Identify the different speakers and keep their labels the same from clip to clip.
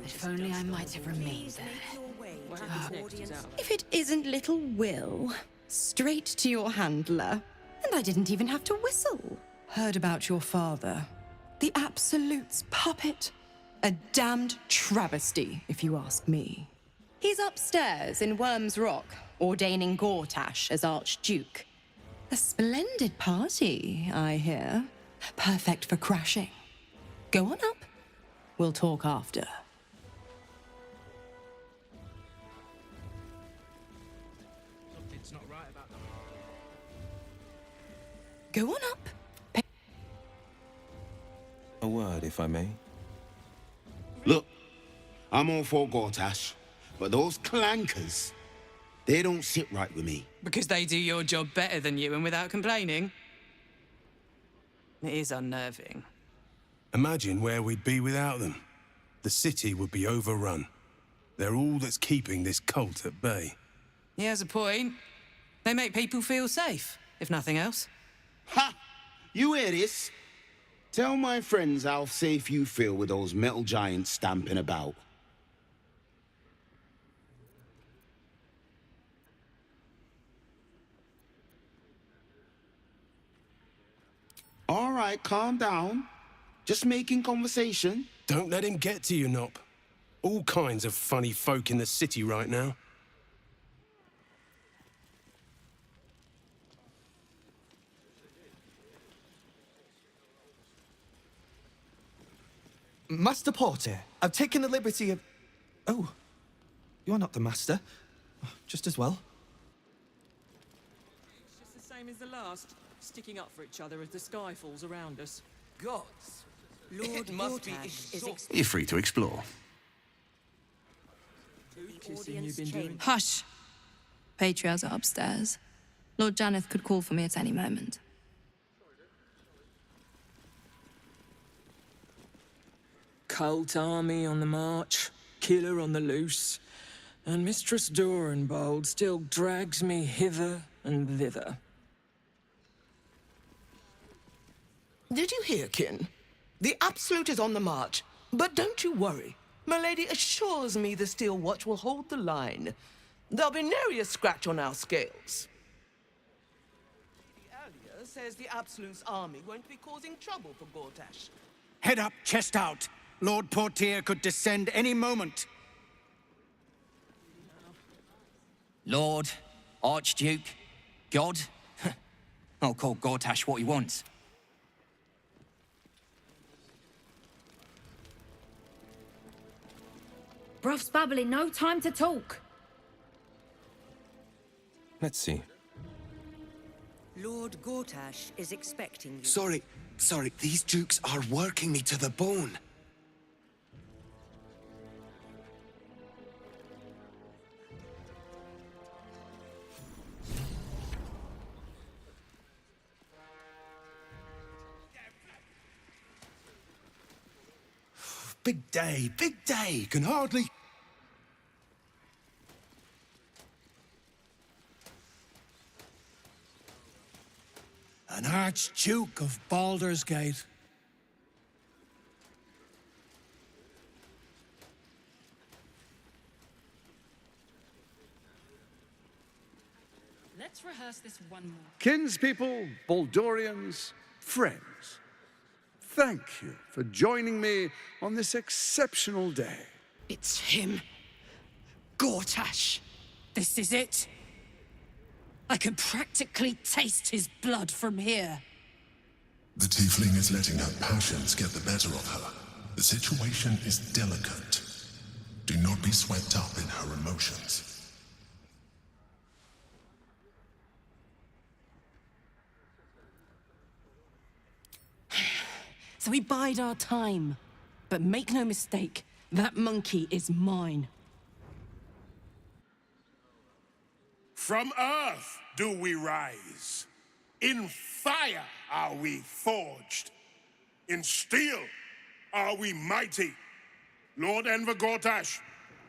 Speaker 1: If only I might have remained there.
Speaker 2: What happens next is out.
Speaker 3: If it isn't little Will, straight to your handler. And I didn't even have to whistle. Heard about your father. The Absolute's puppet. A damned travesty, if you ask me. He's upstairs in Worm's Rock, ordaining Gortash as Archduke. A splendid party, I hear. Perfect for crashing. Go on up. We'll talk after.
Speaker 2: Something's not right about them.
Speaker 3: Go on up.
Speaker 4: A word, if I may.
Speaker 5: Look, I'm all for Gortash, but those clankers, they don't sit right with me.
Speaker 6: Because they do your job better than you and without complaining. It is unnerving.
Speaker 7: Imagine where we'd be without them. The city would be overrun. They're all that's keeping this cult at bay.
Speaker 6: He has a point. They make people feel safe, if nothing else.
Speaker 5: Ha! You hear this? Tell my friends how safe you feel with those metal giants stamping about. All right, calm down. Just making conversation.
Speaker 7: Don't let him get to you, Nop. All kinds of funny folk in the city right now.
Speaker 8: Master Porter, I've taken the liberty of... Oh, you're not the master. Just as well.
Speaker 2: It's just the same as the last. Sticking up for each other as the sky falls around us.
Speaker 8: Gods.
Speaker 9: Lord
Speaker 8: Gortash
Speaker 9: is
Speaker 10: You're free to explore.
Speaker 2: Kissing you've been doing.
Speaker 11: Hush. Patriarchs are upstairs. Lord Janeth could call for me at any moment.
Speaker 2: Cult army on the march, killer on the loose, and Mistress Dorenbold still drags me hither and thither.
Speaker 9: Did you hear, kin? The Absolute is on the march, but don't you worry. Milady assures me the Steel Watch will hold the line. There'll be nary a scratch on our scales. Lady Alia says the Absolute's army won't be causing trouble for Gortash.
Speaker 10: Head up, chest out. Lord Portier could descend any moment.
Speaker 12: Lord, Archduke, God. I'll call Gortash what he wants.
Speaker 1: Bruff's babbling, no time to talk.
Speaker 4: Let's see.
Speaker 9: Lord Gortash is expecting you.
Speaker 10: Sorry, these dukes are working me to the bone.
Speaker 7: Big day, can hardly...
Speaker 10: An Archduke of Baldur's Gate.
Speaker 1: Let's rehearse this one more.
Speaker 13: Kinspeople, Baldurians, friends, thank you for joining me on this exceptional day.
Speaker 9: It's him. Gortash.
Speaker 1: This is it. I can practically taste his blood from here.
Speaker 14: The tiefling is letting her passions get the better of her. The situation is delicate. Do not be swept up in her emotions.
Speaker 3: So we bide our time. But make no mistake, that monkey is mine.
Speaker 15: From earth do we rise. In fire are we forged. In steel are we mighty. Lord Enver Gortash,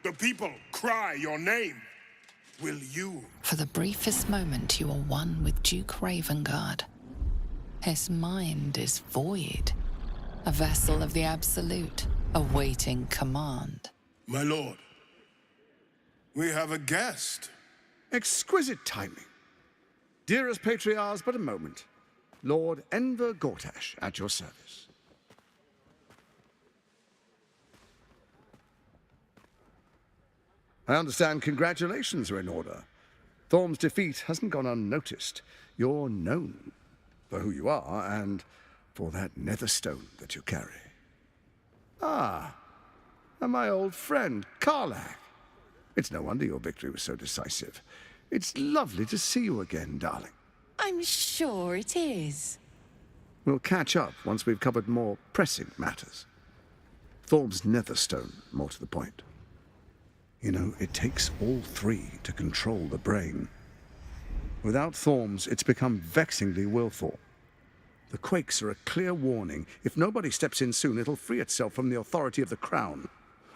Speaker 15: the people cry your name. Will you?
Speaker 1: For the briefest moment, you are one with Duke Ravengard. His mind is void. A vessel of the Absolute, awaiting command.
Speaker 15: My lord, we have a guest.
Speaker 13: Exquisite timing. Dearest Patriarchs, but a moment. Lord Enver Gortash at your service. I understand congratulations are in order. Thorm's defeat hasn't gone unnoticed. You're known for who you are and for that netherstone that you carry. Ah, and my old friend, Karlach. It's no wonder your victory was so decisive. It's lovely to see you again, darling.
Speaker 16: I'm sure it is.
Speaker 13: We'll catch up once we've covered more pressing matters. Thorm's netherstone, more to the point. You know, it takes all three to control the brain. Without Thorm's, it's become vexingly willful. The quakes are a clear warning. If nobody steps in soon, it'll free itself from the authority of the crown.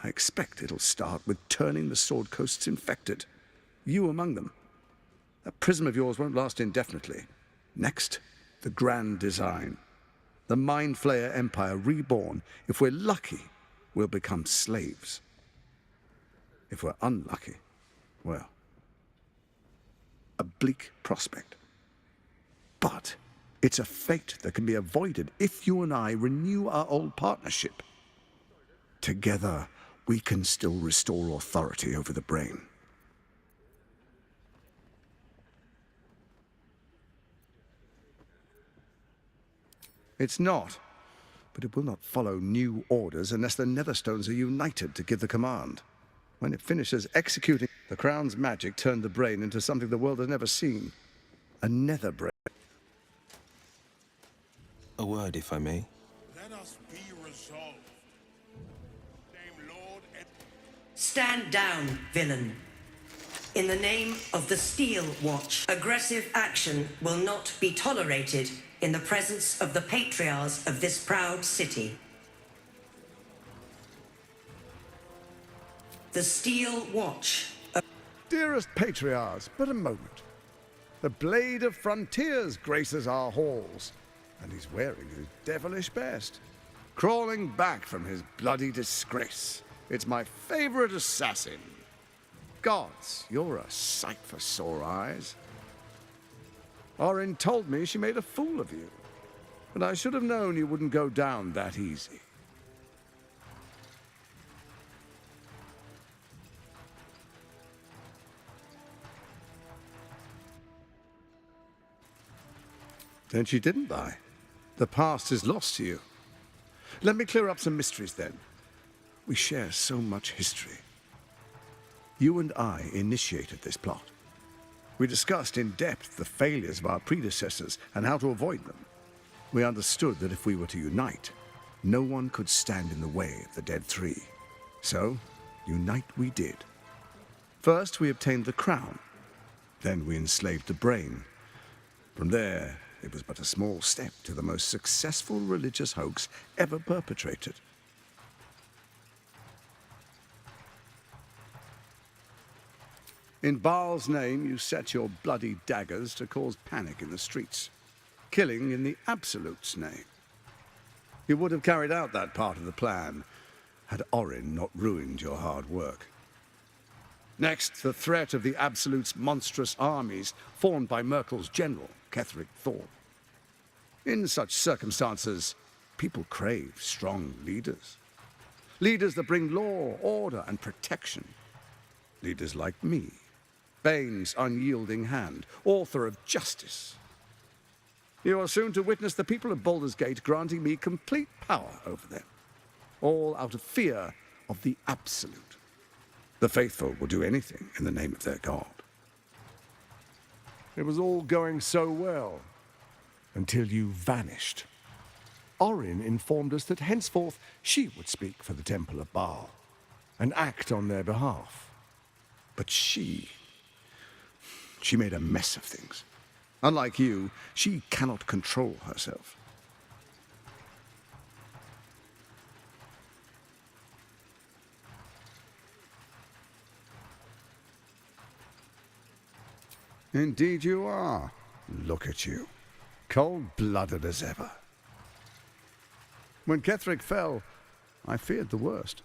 Speaker 13: I expect it'll start with turning the Sword Coasts infected. You among them. That prism of yours won't last indefinitely. Next, the grand design. The Mind Flayer Empire reborn. If we're lucky, we'll become slaves. If we're unlucky, well, a bleak prospect. But it's a fate that can be avoided if you and I renew our old partnership. Together, we can still restore authority over the brain. It's not, but it will not follow new orders unless the Netherstones are united to give the command. When it finishes executing, the Crown's magic turned the brain into something the world has never seen. A nether brain.
Speaker 4: A word, if I may.
Speaker 15: Let us be resolved. Name Lord
Speaker 17: Stand down, villain. In the name of the Steel Watch, aggressive action will not be tolerated in the presence of the patriarchs of this proud city. The Steel Watch.
Speaker 13: Dearest Patriarchs, but a moment. The Blade of Frontiers graces our halls, and he's wearing his devilish best. Crawling back from his bloody disgrace. It's my favorite assassin. Gods, you're a sight for sore eyes. Orin told me she made a fool of you, but I should have known you wouldn't go down that easy. Then she didn't lie. The past is lost to you. Let me clear up some mysteries then. We share so much history. You and I initiated this plot. We discussed in depth the failures of our predecessors and how to avoid them. We understood that if we were to unite, no one could stand in the way of the Dead Three. So, unite we did. First, we obtained the crown. Then we enslaved the brain. From there, it was but a small step to the most successful religious hoax ever perpetrated. In Baal's name, you set your bloody daggers to cause panic in the streets, killing in the Absolute's name. You would have carried out that part of the plan had Orin not ruined your hard work. Next, the threat of the Absolute's monstrous armies formed by Merkel's general, Ketheric Thorm. In such circumstances, people crave strong leaders. Leaders that bring law, order, and protection. Leaders like me, Bane's unyielding hand, author of justice. You are soon to witness the people of Baldur's Gate granting me complete power over them, all out of fear of the Absolute. The faithful will do anything in the name of their god. It was all going so well, until you vanished. Orin informed us that henceforth she would speak for the Temple of Baal, and act on their behalf. But she made a mess of things. Unlike you, she cannot control herself. Indeed you are. Look at you. Cold-blooded as ever. When Ketheric fell, I feared the worst.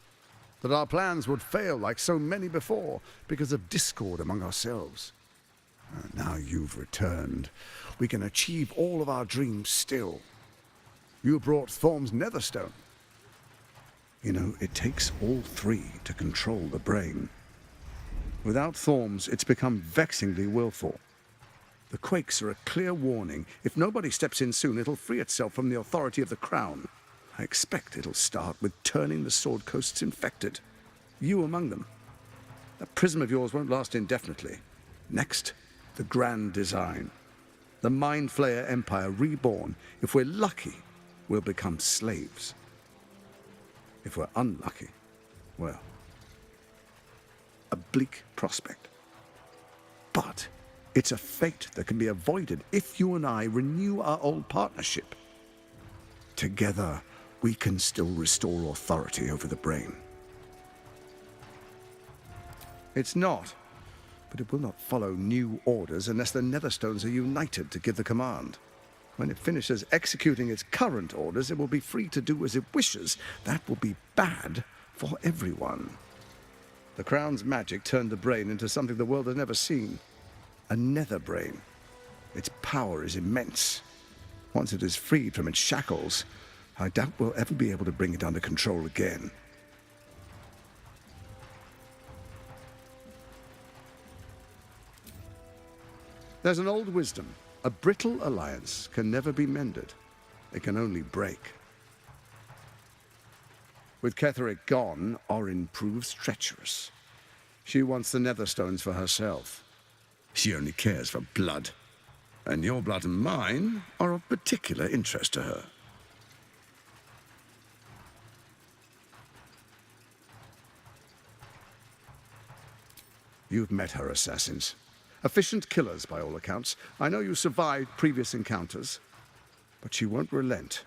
Speaker 13: that our plans would fail like so many before because of discord among ourselves. Now you've returned, we can achieve all of our dreams still. You brought Thorm's Netherstone. You know, it takes all three to control the brain. Without Thorm's, it's become vexingly willful. The quakes are a clear warning. If nobody steps in soon, it'll free itself from the authority of the Crown. I expect it'll start with turning the Sword Coasts infected. You among them. That prism of yours won't last indefinitely. Next, the grand design. The Mind Flayer Empire reborn. If we're lucky, we'll become slaves. If we're unlucky, well, a bleak prospect. But it's a fate that can be avoided if you and I renew our old partnership. Together, we can still restore authority over the brain. It's not, but it will not follow new orders unless the Netherstones are united to give the command. When it finishes executing its current orders, it will be free to do as it wishes. That will be bad for everyone. The Crown's magic turned the brain into something the world has never seen. A nether brain. Its power is immense. Once it is freed from its shackles, I doubt we'll ever be able to bring it under control again. There's an old wisdom. A brittle alliance can never be mended. It can only break. With Ketheric gone, Orin proves treacherous. She wants the Netherstones for herself. She only cares for blood. And your blood and mine are of particular interest to her. You've met her assassins. Efficient killers, by all accounts. I know you survived previous encounters, but she won't relent.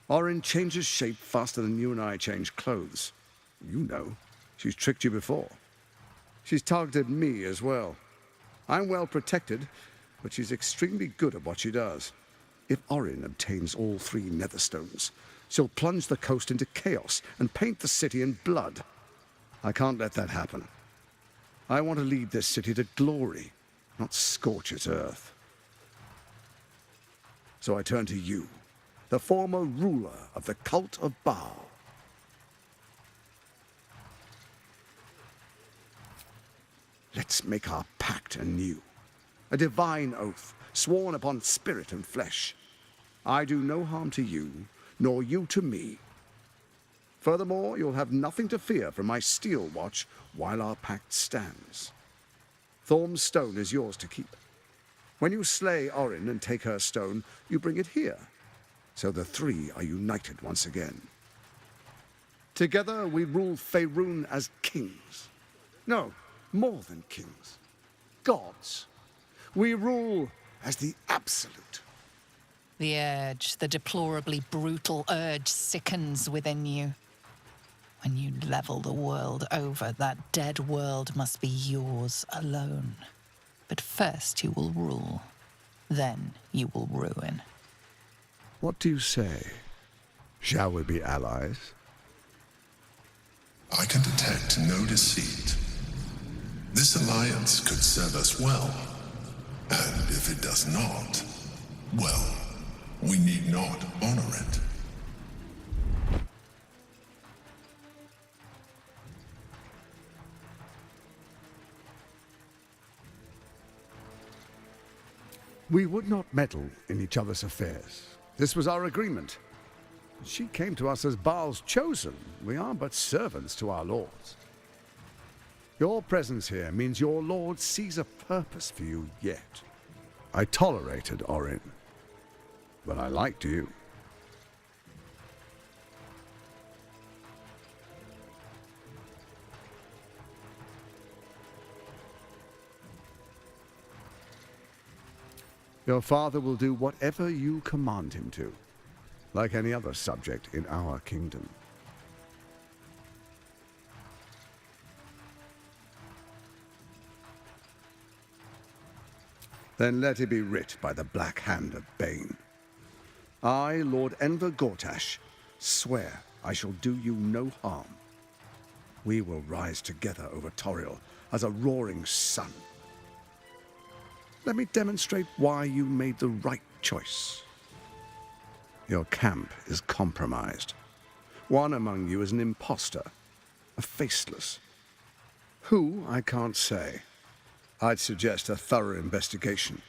Speaker 13: Orin changes shape faster than you and I change clothes. You know, she's tricked you before. She's targeted me as well. I'm well protected, but she's extremely good at what she does. If Orin obtains all three Netherstones, she'll plunge the coast into chaos and paint the city in blood. I can't let that happen. I want to lead this city to glory, not scorch its earth. So I turn to you, the former ruler of the cult of Baal. Let's make our pact anew, a divine oath, sworn upon spirit and flesh. I do no harm to you, nor you to me. Furthermore, you'll have nothing to fear from my steel watch while our pact stands. Thorm's stone is yours to keep. When you slay Orin and take her stone, you bring it here, so the three are united once again. Together we rule Faerun as kings. No, more than kings. Gods. We rule as the absolute.
Speaker 1: The urge, the deplorably brutal urge, sickens within you. When you level the world over, that dead world must be yours alone. But first you will rule. Then you will ruin.
Speaker 13: What do you say? Shall we be allies?
Speaker 14: I can detect no deceit. This alliance could serve us well. And if it does not, well, we need not honor it.
Speaker 13: We would not meddle in each other's affairs. This was our agreement. She came to us as Baal's chosen. We are but servants to our lords. Your presence here means your lord sees a purpose for you yet. I tolerated Orin, but I liked you. Your father will do whatever you command him to, like any other subject in our kingdom. Then let it be writ by the black hand of Bane. I, Lord Enver Gortash, swear I shall do you no harm. We will rise together over Toriel as a roaring sun. Let me demonstrate why you made the right choice. Your camp is compromised. One among you is an imposter, a faceless. Who, I can't say. I'd suggest a thorough investigation.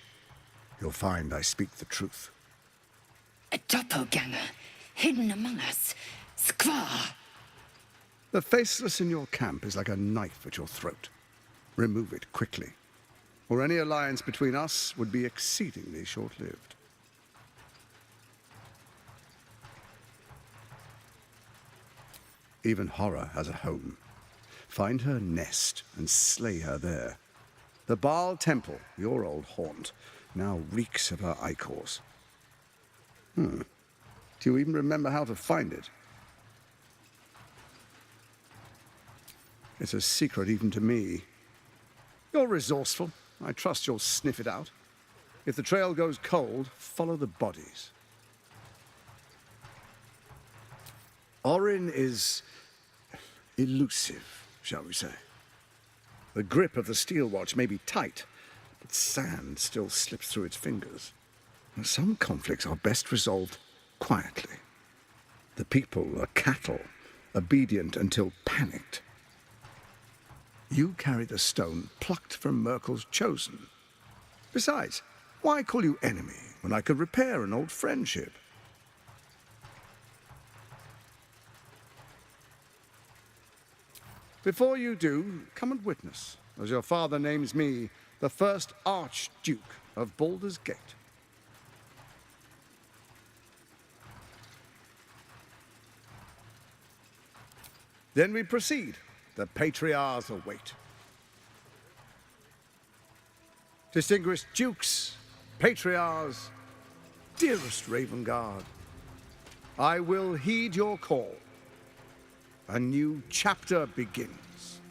Speaker 13: You'll find I speak the truth.
Speaker 16: A doppelganger, hidden among us. Squaw!
Speaker 13: The faceless in your camp is like a knife at your throat. Remove it quickly, or any alliance between us would be exceedingly short-lived. Even horror has a home. Find her nest and slay her there. The Baal Temple, your old haunt, now reeks of her ichors. Do you even remember how to find it? It's a secret even to me. You're resourceful. I trust you'll sniff it out. If the trail goes cold, follow the bodies. Orin is elusive, shall we say. The grip of the steel watch may be tight, but sand still slips through its fingers. Some conflicts are best resolved quietly. The people are cattle, obedient until panicked. You carry the stone plucked from Merkel's chosen. Besides, why call you enemy when I could repair an old friendship? Before you do, come and witness, as your father names me, the first Archduke of Baldur's Gate. Then we proceed. The Patriarchs await. Distinguished Dukes, Patriarchs, dearest Ravengard, I will heed your call. A new chapter begins.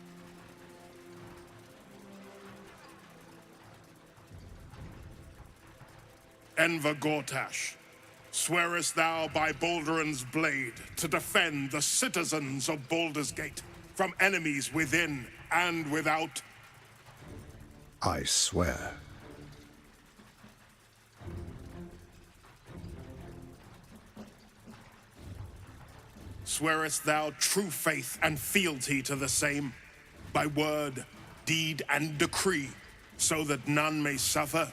Speaker 15: Enver Gortash, swearest thou by Balduran's blade to defend the citizens of Baldur's Gate from enemies within and without?
Speaker 13: I swear.
Speaker 15: Swearest thou true faith and fealty to the same, by word, deed, and decree, so that none may suffer?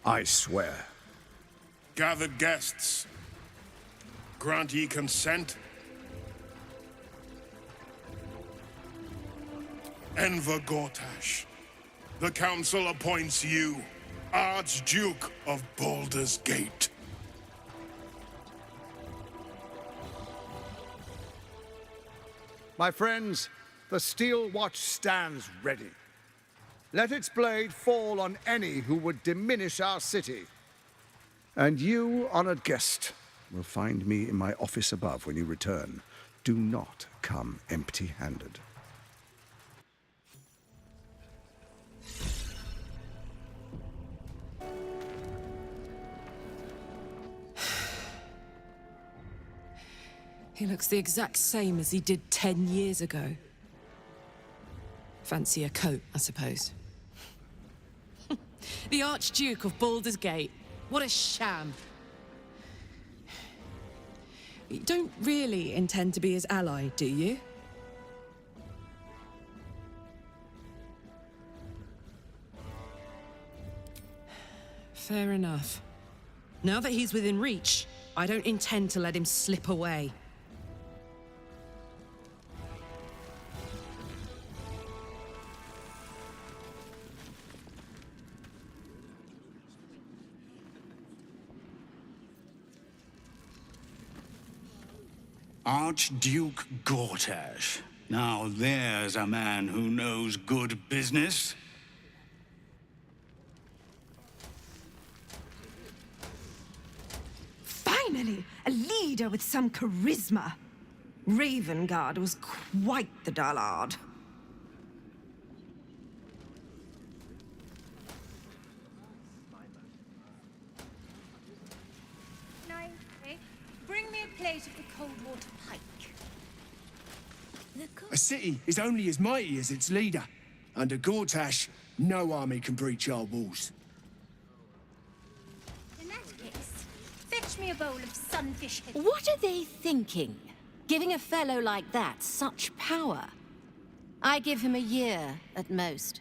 Speaker 13: I swear.
Speaker 15: Gathered guests, grant ye consent? Enver Gortash, the council appoints you Archduke of Baldur's Gate.
Speaker 13: My friends, the steel watch stands ready. Let its blade fall on any who would diminish our city. And you, honored guest, will find me in my office above when you return. Do not come empty-handed.
Speaker 18: He looks the exact same as he did 10 years ago. Fancy a coat, I suppose. The Archduke of Baldur's Gate. What a sham. You don't really intend to be his ally, do you? Fair enough. Now that he's within reach, I don't intend to let him slip away.
Speaker 10: Archduke Gortash. Now there's a man who knows good business.
Speaker 19: Finally, a leader with some charisma. Ravengard was quite the dullard.
Speaker 20: Bring me a plate of the cold water pike. A city is only as mighty as its leader. Under Gortash, no army can breach our walls.
Speaker 21: In that case, fetch me a bowl of sunfish head.
Speaker 22: What are they thinking? Giving a fellow like that such power? I give him a year at most.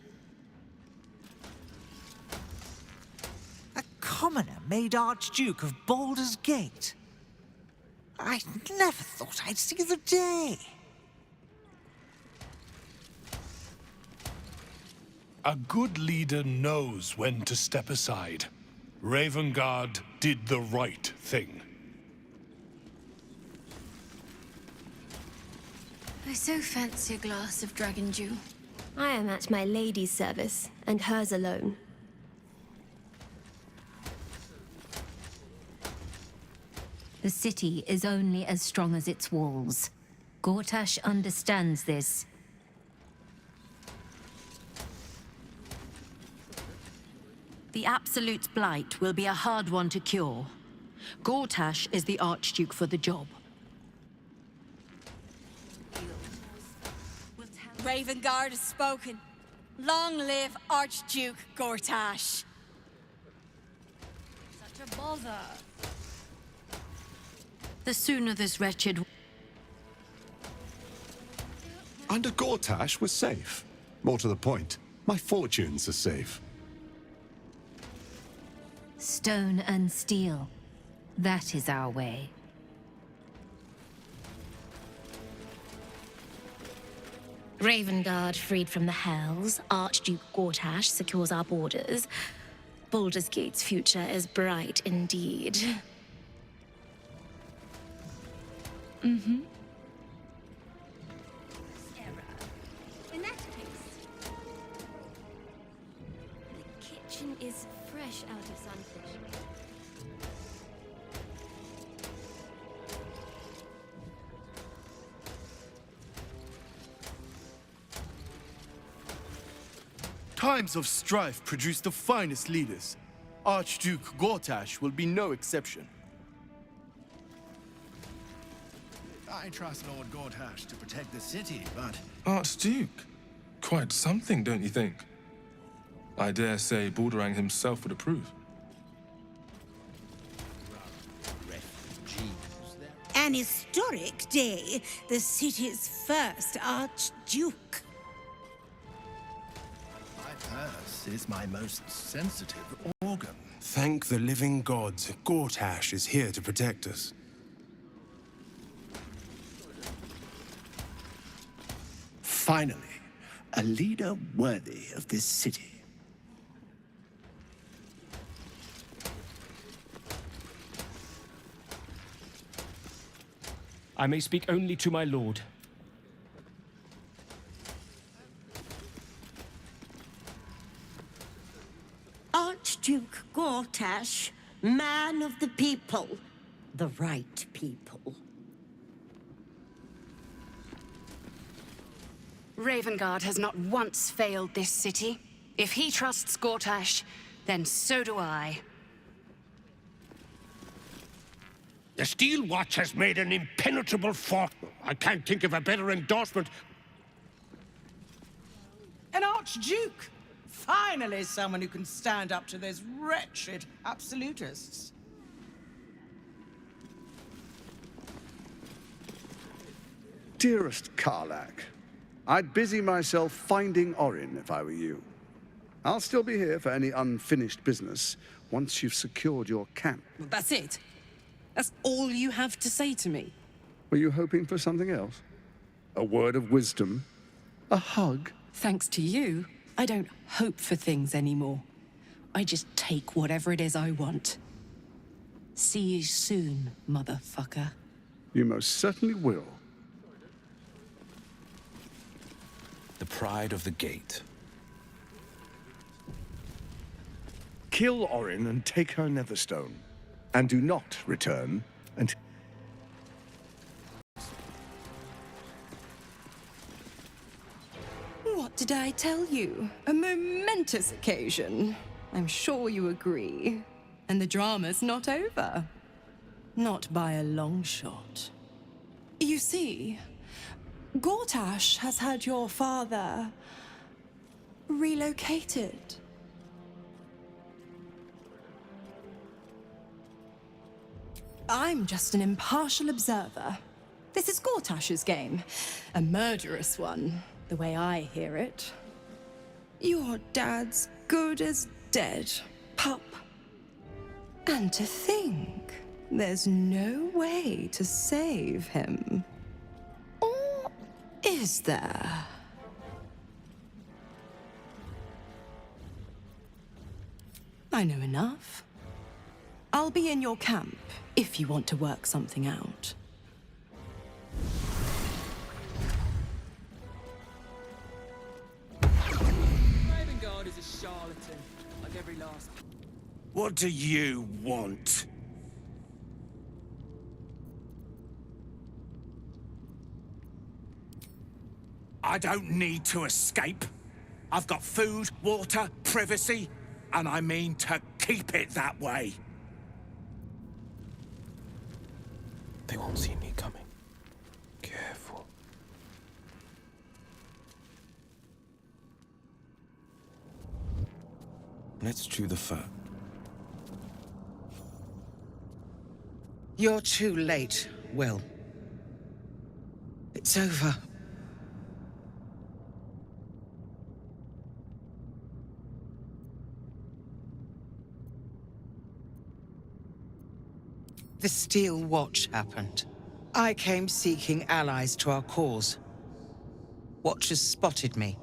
Speaker 23: A commoner made Archduke of Baldur's Gate. I never thought I'd see the day.
Speaker 24: A good leader knows when to step aside. Ravengard did the right thing.
Speaker 11: I so fancy a glass of dragon dew.
Speaker 25: I am at my lady's service, and hers alone.
Speaker 26: The city is only as strong as its walls. Gortash understands this.
Speaker 27: The Absolute's blight will be a hard one to cure. Gortash is the Archduke for the job.
Speaker 28: Ravengard has spoken. Long live Archduke Gortash. Such a bother.
Speaker 27: The sooner this wretched...
Speaker 29: Under Gortash, we're safe. More to the point, my fortunes are safe.
Speaker 26: Stone and steel. That is our way.
Speaker 25: Ravengard freed from the Hells, Archduke Gortash secures our borders. Baldur's Gate's future is bright indeed.
Speaker 21: Mm-hmm. In that case, the kitchen is fresh out of sunfish.
Speaker 30: Times of strife produce the finest leaders. Archduke Gortash will be no exception.
Speaker 31: I trust Lord Gortash to protect the city, but...
Speaker 32: Archduke? Quite something, don't you think? I dare say Baldur himself would approve.
Speaker 33: An historic day, the city's first Archduke.
Speaker 31: My purse is my most sensitive organ.
Speaker 7: Thank the living gods, Gortash is here to protect us.
Speaker 31: Finally, a leader worthy of this city.
Speaker 34: I may speak only to my lord.
Speaker 33: Archduke Gortash, man of the people, the right people.
Speaker 18: Ravengard has not once failed this city. If he trusts Gortash, then so do I.
Speaker 15: The Steel Watch has made an impenetrable fort. I can't think of a better endorsement.
Speaker 35: An Archduke! Finally someone who can stand up to those wretched absolutists.
Speaker 13: Dearest Karlak, I'd busy myself finding Orin if I were you. I'll still be here for any unfinished business once you've secured your camp.
Speaker 18: That's it? That's all you have to say to me?
Speaker 13: Were you hoping for something else? A word of wisdom? A hug?
Speaker 18: Thanks to you, I don't hope for things anymore. I just take whatever it is I want. See you soon, motherfucker.
Speaker 13: You most certainly will.
Speaker 4: The pride of the gate.
Speaker 13: Kill Orin and take her Netherstone. And do not return until...
Speaker 3: What did I tell you? A momentous occasion. I'm sure you agree. And the drama's not over. Not by a long shot. You see, Gortash has had your father relocated. I'm just an impartial observer. This is Gortash's game. A murderous one, the way I hear it. Your dad's good as dead, pup. And to think, there's no way to save him. Or is there? I know enough. I'll be in your camp if you want to work something out.
Speaker 1: Ravengard is a charlatan, like every last...
Speaker 31: What do you want? I don't need to escape. I've got food, water, privacy, and I mean to keep it that way.
Speaker 4: They won't see me coming. Careful. Let's chew the fat.
Speaker 2: You're too late, Will. It's over. The Steel Watch happened. I came seeking allies to our cause. Watchers spotted me.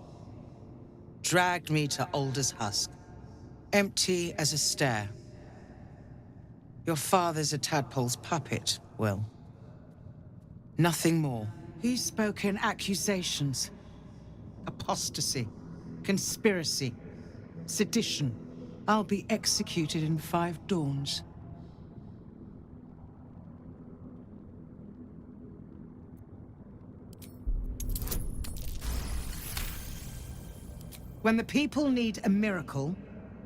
Speaker 2: Dragged me to Alder's husk. Empty as a stare. Your father's a tadpole's puppet, Will. Nothing more. He's spoken accusations. Apostasy. Conspiracy. Sedition. I'll be executed in 5 dawns. When the people need a miracle,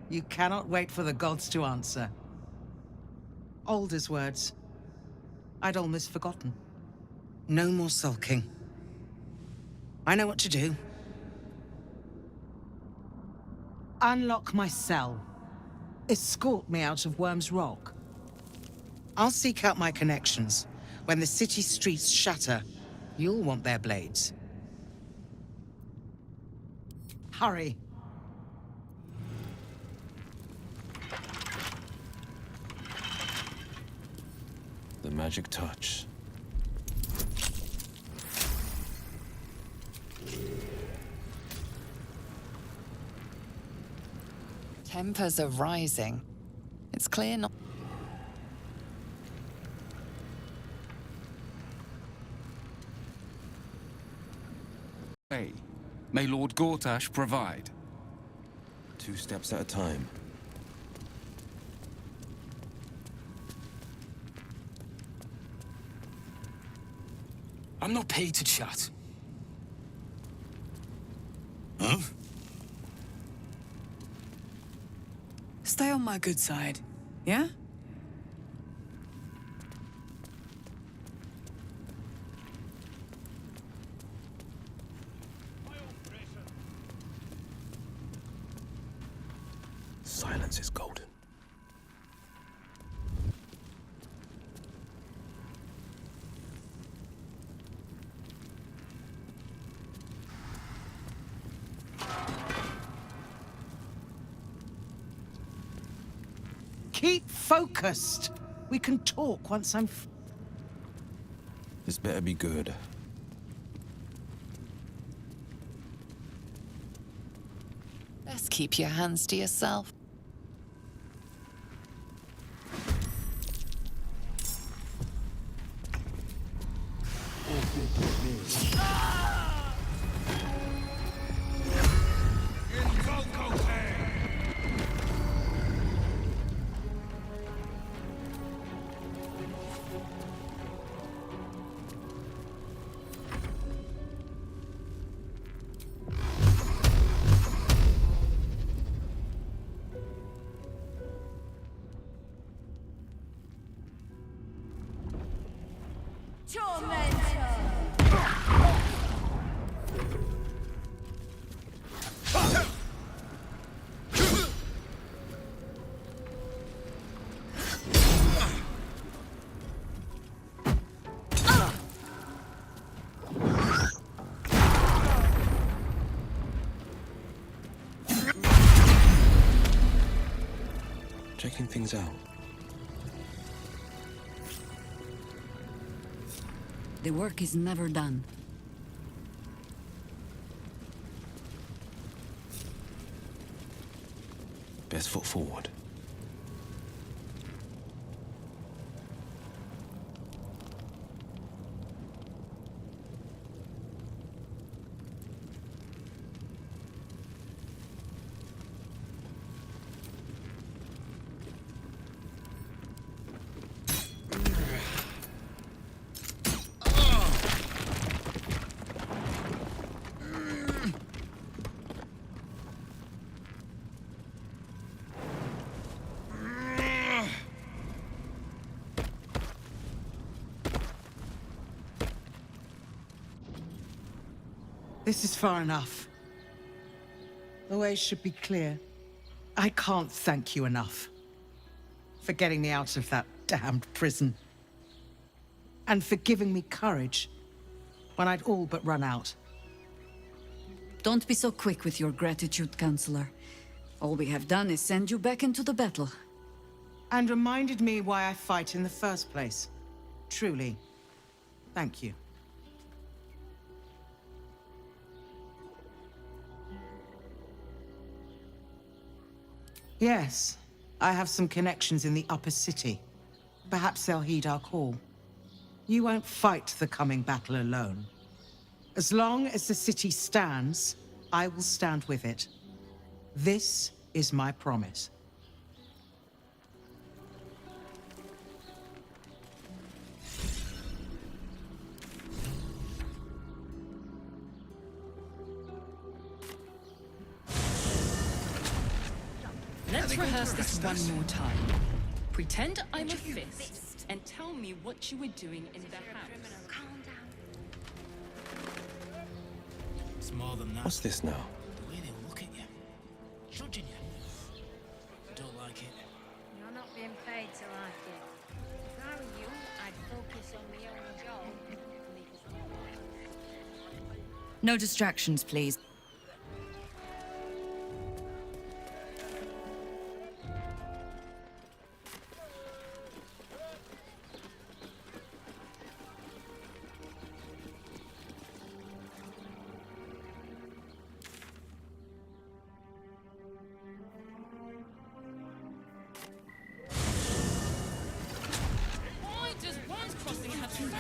Speaker 2: you cannot wait for the gods to answer. Alder's words. I'd almost forgotten. No more sulking. I know what to do. Unlock my cell. Escort me out of Worm's Rock. I'll seek out my connections. When the city streets shatter, you'll want their blades. Hurry.
Speaker 4: The magic touch.
Speaker 5: Tempers are rising. It's clear not...
Speaker 6: Hey, may Lord Gortash provide?
Speaker 4: 2 steps at a time.
Speaker 1: I'm not paid to chat.
Speaker 31: Huh?
Speaker 18: Stay on my good side, yeah?
Speaker 4: Silence is golden.
Speaker 2: Keep focused. We can talk once I'm...
Speaker 4: This better be good.
Speaker 5: Best keep your hands to yourself.
Speaker 4: working things out.
Speaker 8: The work is never done.
Speaker 4: Best foot forward.
Speaker 2: This is far enough. The way should be clear. I can't thank you enough for getting me out of that damned prison. And for giving me courage when I'd all but run out.
Speaker 8: Don't be so quick with your gratitude, Counselor. All we have done is send you back into the battle.
Speaker 2: And reminded me why I fight in the first place. Truly, thank you. Yes, I have some connections in the upper city. Perhaps they'll heed our call. You won't fight the coming battle alone. As long as the city stands, I will stand with it. This is my promise.
Speaker 9: Let's rehearse this one more time. Pretend I'm a fist, and tell me what you were doing in the house.
Speaker 21: Calm down.
Speaker 10: It's more than that.
Speaker 4: What's this now?
Speaker 10: The way they look at you. Judging you. Don't like it.
Speaker 21: You're not being paid to like it. If I were you, I'd focus on my own job.
Speaker 8: No distractions, please.
Speaker 9: Why does one's crossing have to We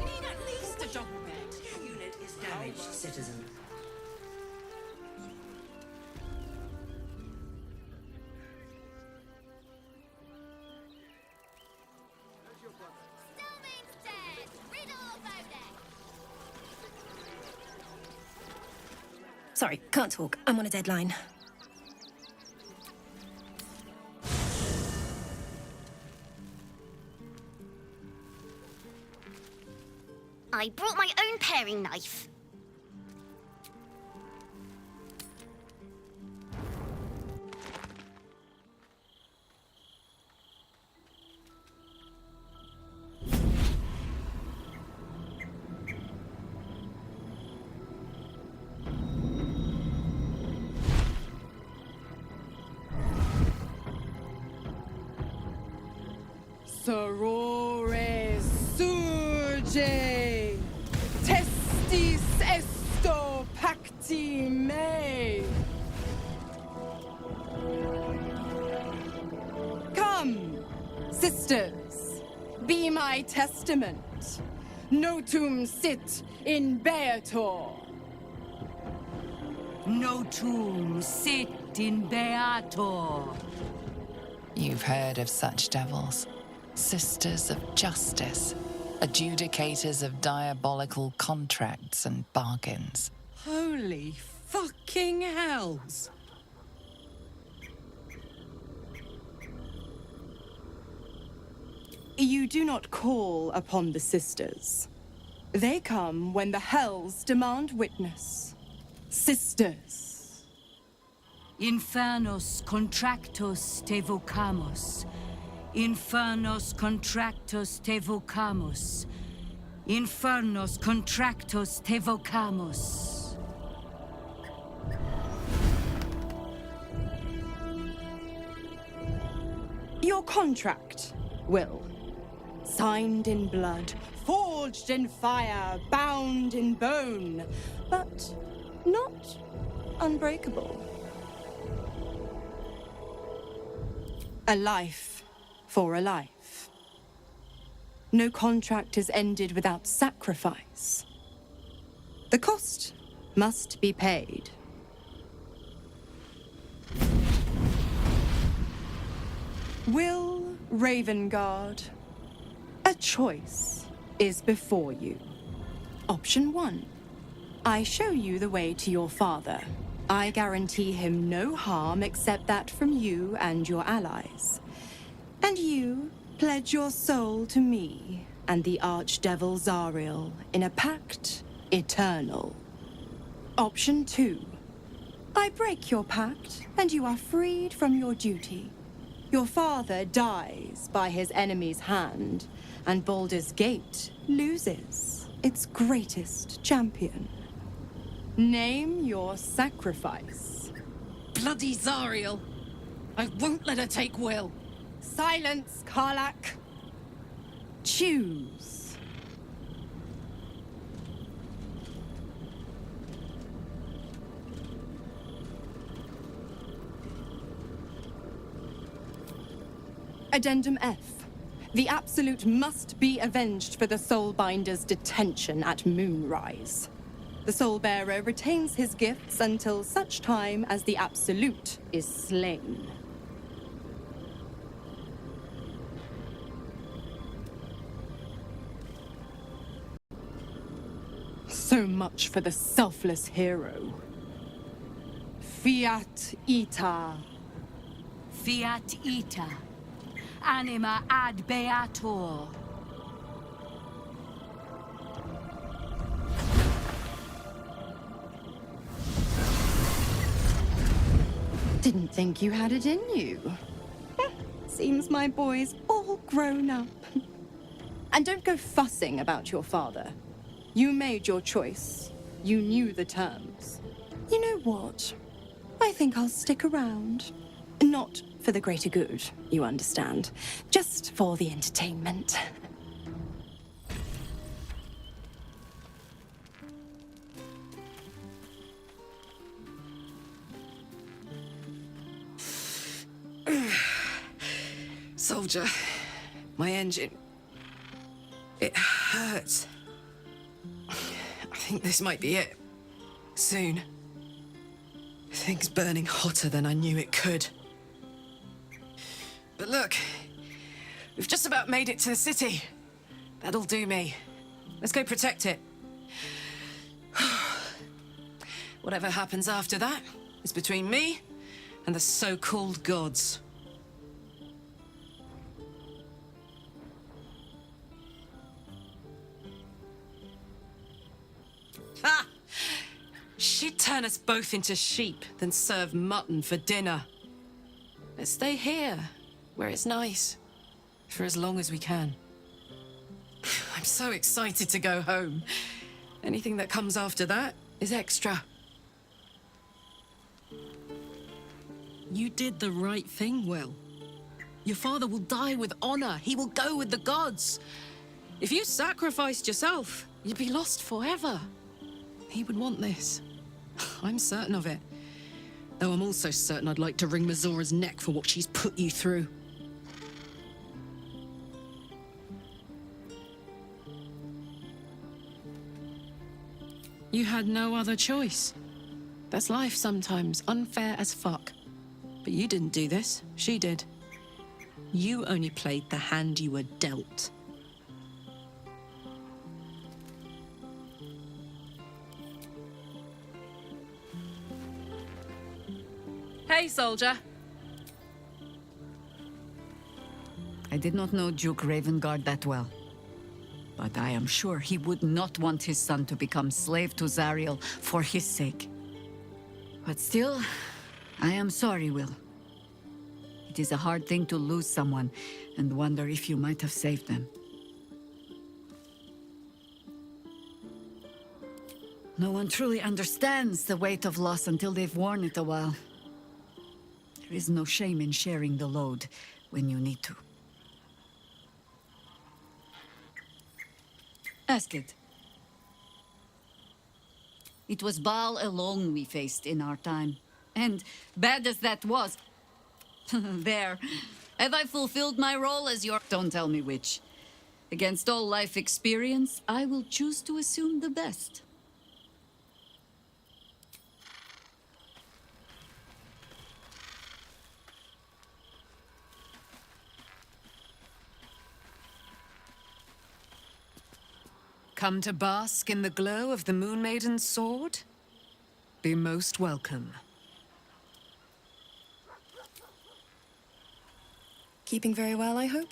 Speaker 9: need at least a double bed.
Speaker 11: Unit is damaged, citizen.
Speaker 25: Sorry, can't talk. I'm on a deadline.
Speaker 21: I brought my own paring knife.
Speaker 12: Sorore surge, testis esto pacti me. Come, sisters, be my testament. Notum sit in Beator.
Speaker 26: Notum sit in Beator.
Speaker 5: You've heard of such devils. Sisters of justice. Adjudicators of diabolical contracts and bargains.
Speaker 3: Holy fucking hells!
Speaker 12: You do not call upon the sisters. They come when the hells demand witness. Sisters.
Speaker 26: Infernos contractos te vocamus. Infernos contractos te vocamus. Infernos contractos te vocamus.
Speaker 12: Your contract, Will. Signed in blood, forged in fire, bound in bone, but not unbreakable. A life for a life. No contract is ended without sacrifice. The cost must be paid. Will Ravengard, a choice is before you. Option 1. I show you the way to your father. I guarantee him no harm except that from you and your allies. And you pledge your soul to me and the Archdevil Zariel in a pact eternal. Option 2. I break your pact and you are freed from your duty. Your father dies by his enemy's hand, and Baldur's Gate loses its greatest champion. Name your sacrifice.
Speaker 18: Bloody Zariel! I won't let her take Will.
Speaker 12: Silence, Karlak. Choose. Addendum F. The Absolute must be avenged for the Soulbinder's detention at Moonrise. The Soulbearer retains his gifts until such time as the Absolute is slain. So much for the selfless hero. Fiat Ita.
Speaker 26: Fiat ita. Anima ad beator.
Speaker 12: Didn't think you had it in you. Seems my boy's all grown up. And don't go fussing about your father. You made your choice. You knew the terms. You know what? I think I'll stick around. Not for the greater good, you understand. Just for the entertainment.
Speaker 18: Soldier, my engine. It hurts. I think this might be it. Soon. Things burning hotter than I knew it could. But look, we've just about made it to the city. That'll do me. Let's go protect it. Whatever happens after that is between me and the so-called gods. Ha! She'd turn us both into sheep, then serve mutton for dinner. Let's stay here, where it's nice, for as long as we can. I'm so excited to go home. Anything that comes after that is extra. You did the right thing, Will. Your father will die with honor. He will go with the gods. If you sacrificed yourself, you'd be lost forever. He would want this. I'm certain of it. Though I'm also certain I'd like to wring Mazora's neck for what she's put you through. You had no other choice. That's life sometimes, unfair as fuck. But you didn't do this, she did. You only played the hand you were dealt. Hey, soldier.
Speaker 8: I did not know Duke Ravengard that well. But I am sure he would not want his son to become slave to Zariel for his sake. But still, I am sorry, Will. It is a hard thing to lose someone and wonder if you might have saved them. No one truly understands the weight of loss until they've worn it a while. There is no shame in sharing the load, when you need to. Ask it. It was Baal alone we faced in our time. And bad as that was... there. Have I fulfilled my role as your... Don't tell me which. Against all life experience, I will choose to assume the best.
Speaker 7: Come to bask in the glow of the Moon Maiden's sword? Be most welcome.
Speaker 3: Keeping very well, I hope?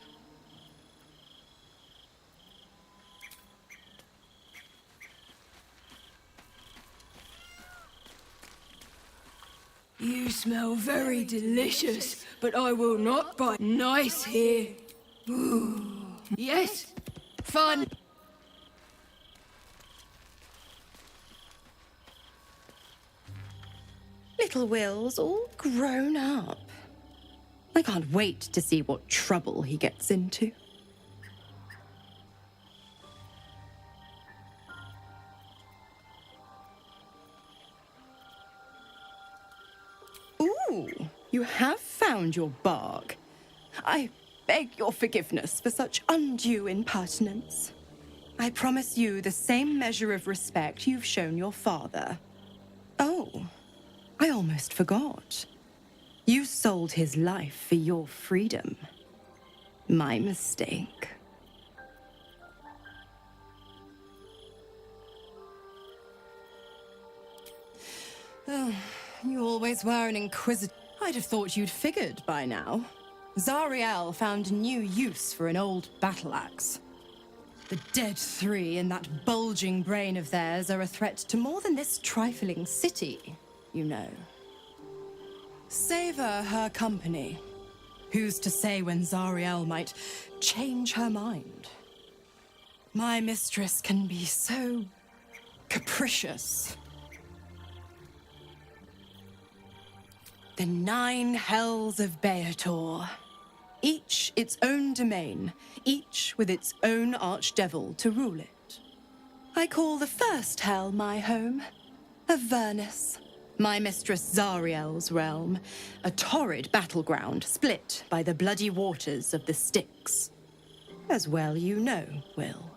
Speaker 14: You smell very delicious, but I will not buy nice here. Ooh. Yes, fun.
Speaker 12: Little Will's all grown up. I can't wait to see what trouble he gets into. Ooh, you have found your bark. I beg your forgiveness for such undue impertinence. I promise you the same measure of respect you've shown your father. Oh, I almost forgot. You sold his life for your freedom. My mistake. Oh, you always were an inquisitor. I'd have thought you'd figured by now. Zariel found new use for an old battle axe. The dead three in that bulging brain of theirs are a threat to more than this trifling city, you know. Savor her company. Who's to say when Zariel might change her mind? My mistress can be so capricious. The 9 hells of Beator. Each its own domain, each with its own archdevil to rule it. I call the first hell my home, Avernus. My mistress Zariel's realm, a torrid battleground split by the bloody waters of the Styx. As well you know, Will.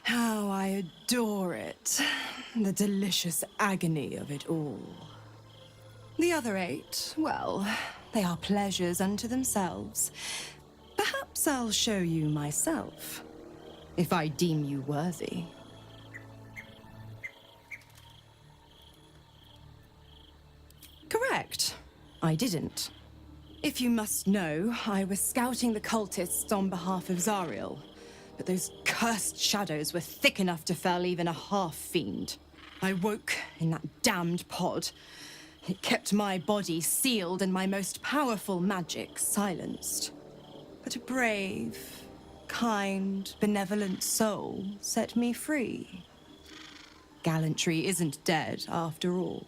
Speaker 12: How I adore it, the delicious agony of it all. The other 8, well, they are pleasures unto themselves. Perhaps I'll show you myself, if I deem you worthy. Correct. I didn't. If you must know, I was scouting the cultists on behalf of Zariel, but those cursed shadows were thick enough to fell even a half-fiend. I woke in that damned pod. It kept my body sealed and my most powerful magic silenced. But a brave, kind, benevolent soul set me free. Gallantry isn't dead, after all.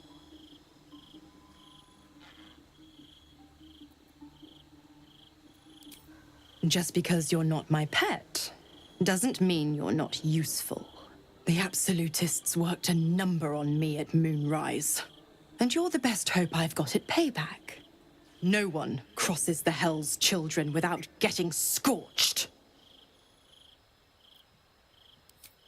Speaker 12: Just because you're not my pet doesn't mean you're not useful. The Absolutists worked a number on me at Moonrise. And you're the best hope I've got at payback. No one crosses the Hell's Children without getting scorched.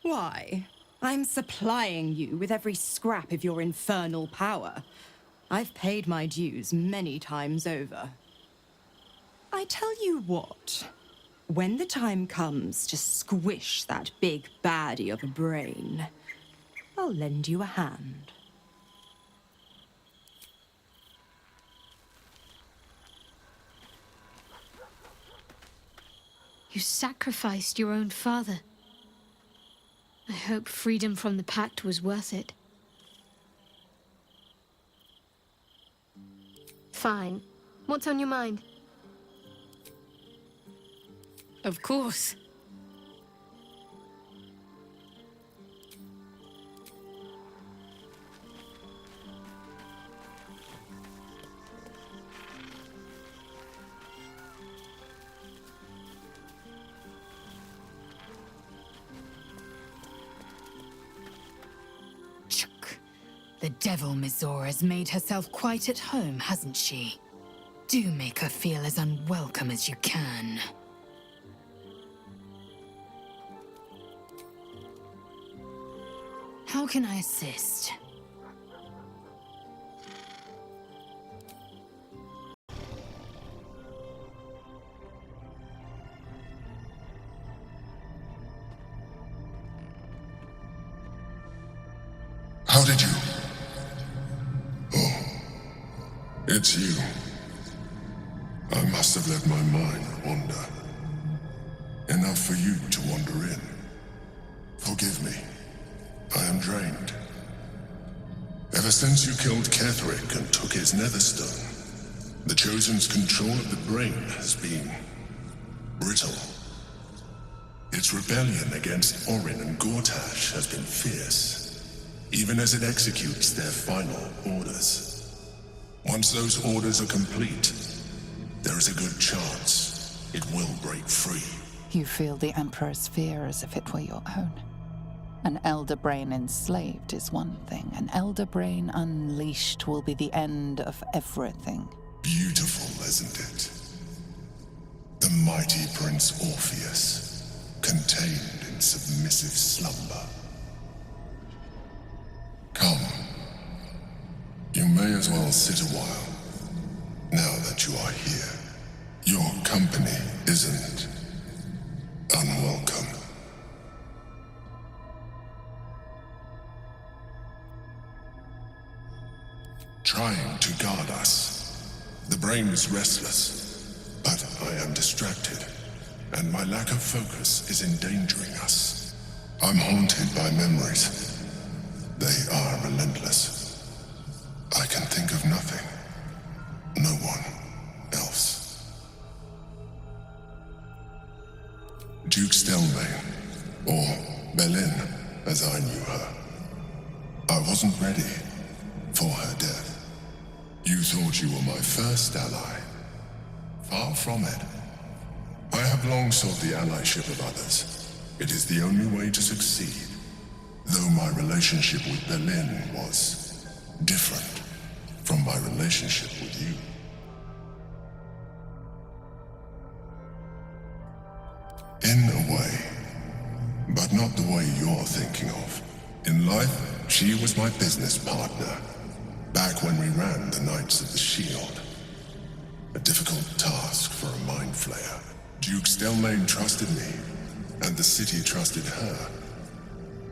Speaker 12: Why? I'm supplying you with every scrap of your infernal power. I've paid my dues many times over. I tell you what, when the time comes to squish that big baddie of a brain, I'll lend you a hand.
Speaker 21: You sacrificed your own father. I hope freedom from the Pact was worth it. Fine. What's on your mind?
Speaker 18: Of course.
Speaker 15: The devil Mizor has made herself quite at home, hasn't she? Do make her feel as unwelcome as you can. How can I assist?
Speaker 16: How did you? Oh, it's you. I must have let my mind wander. Enough for you to wander in. Forgive me. I am drained. Ever since you killed Ketherick and took his netherstone, the Chosen's control of the brain has been brittle. Its rebellion against Orin and Gortash has been fierce, even as it executes their final orders. Once those orders are complete, there is a good chance it will break free.
Speaker 5: You feel the Emperor's fear as if it were your own. An Elder Brain enslaved is one thing. An Elder Brain unleashed will be the end of everything.
Speaker 16: Beautiful, isn't it? The mighty Prince Orpheus, contained in submissive slumber. Come. You may as well sit a while, now that you are here. Your company isn't unwelcome. Trying to guard us. The brain is restless, but I am distracted, and my lack of focus is endangering us. I'm haunted by memories. They are relentless. I can think of nothing. No one else. Duke Stelmane, or Belin, as I knew her. I wasn't ready for her death. You thought you were my first ally. Far from it. I have long sought the allyship of others. It is the only way to succeed. Though my relationship with Belin was different from my relationship with you. In a way, but not the way you're thinking of. In life, she was my business partner. Back when we ran the Knights of the Shield. A difficult task for a mind flayer. Duke Stelmane trusted me, and the city trusted her.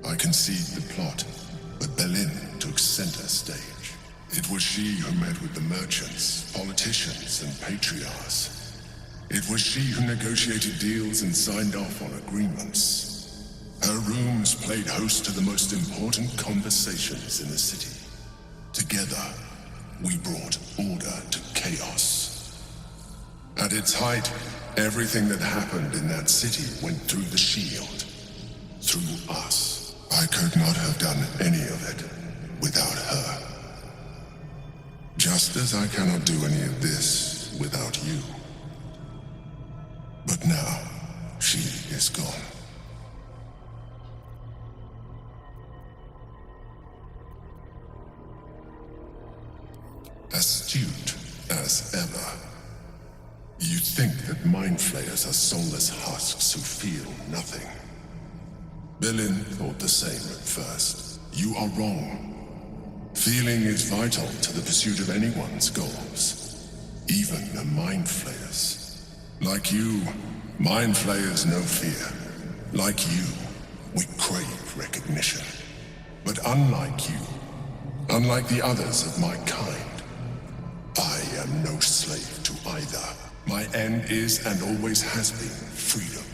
Speaker 16: I conceived the plot, but Belin took center stage. It was she who met with the merchants, politicians, and patriarchs. It was she who negotiated deals and signed off on agreements. Her rooms played host to the most important conversations in the city. Together, we brought order to chaos. At its height, everything that happened in that city went through the shield. Through us. I could not have done any of it without her. Just as I cannot do any of this without you. But now, she is gone. Astute as ever. You think that mind flayers are soulless husks who feel nothing. Belin thought the same at first. You are wrong. Feeling is vital to the pursuit of anyone's goals. Even the mind flayers. Like you, mind flayers know fear. Like you, we crave recognition. But unlike you, unlike the others of my kind, I am no slave to either. My end is and always has been freedom.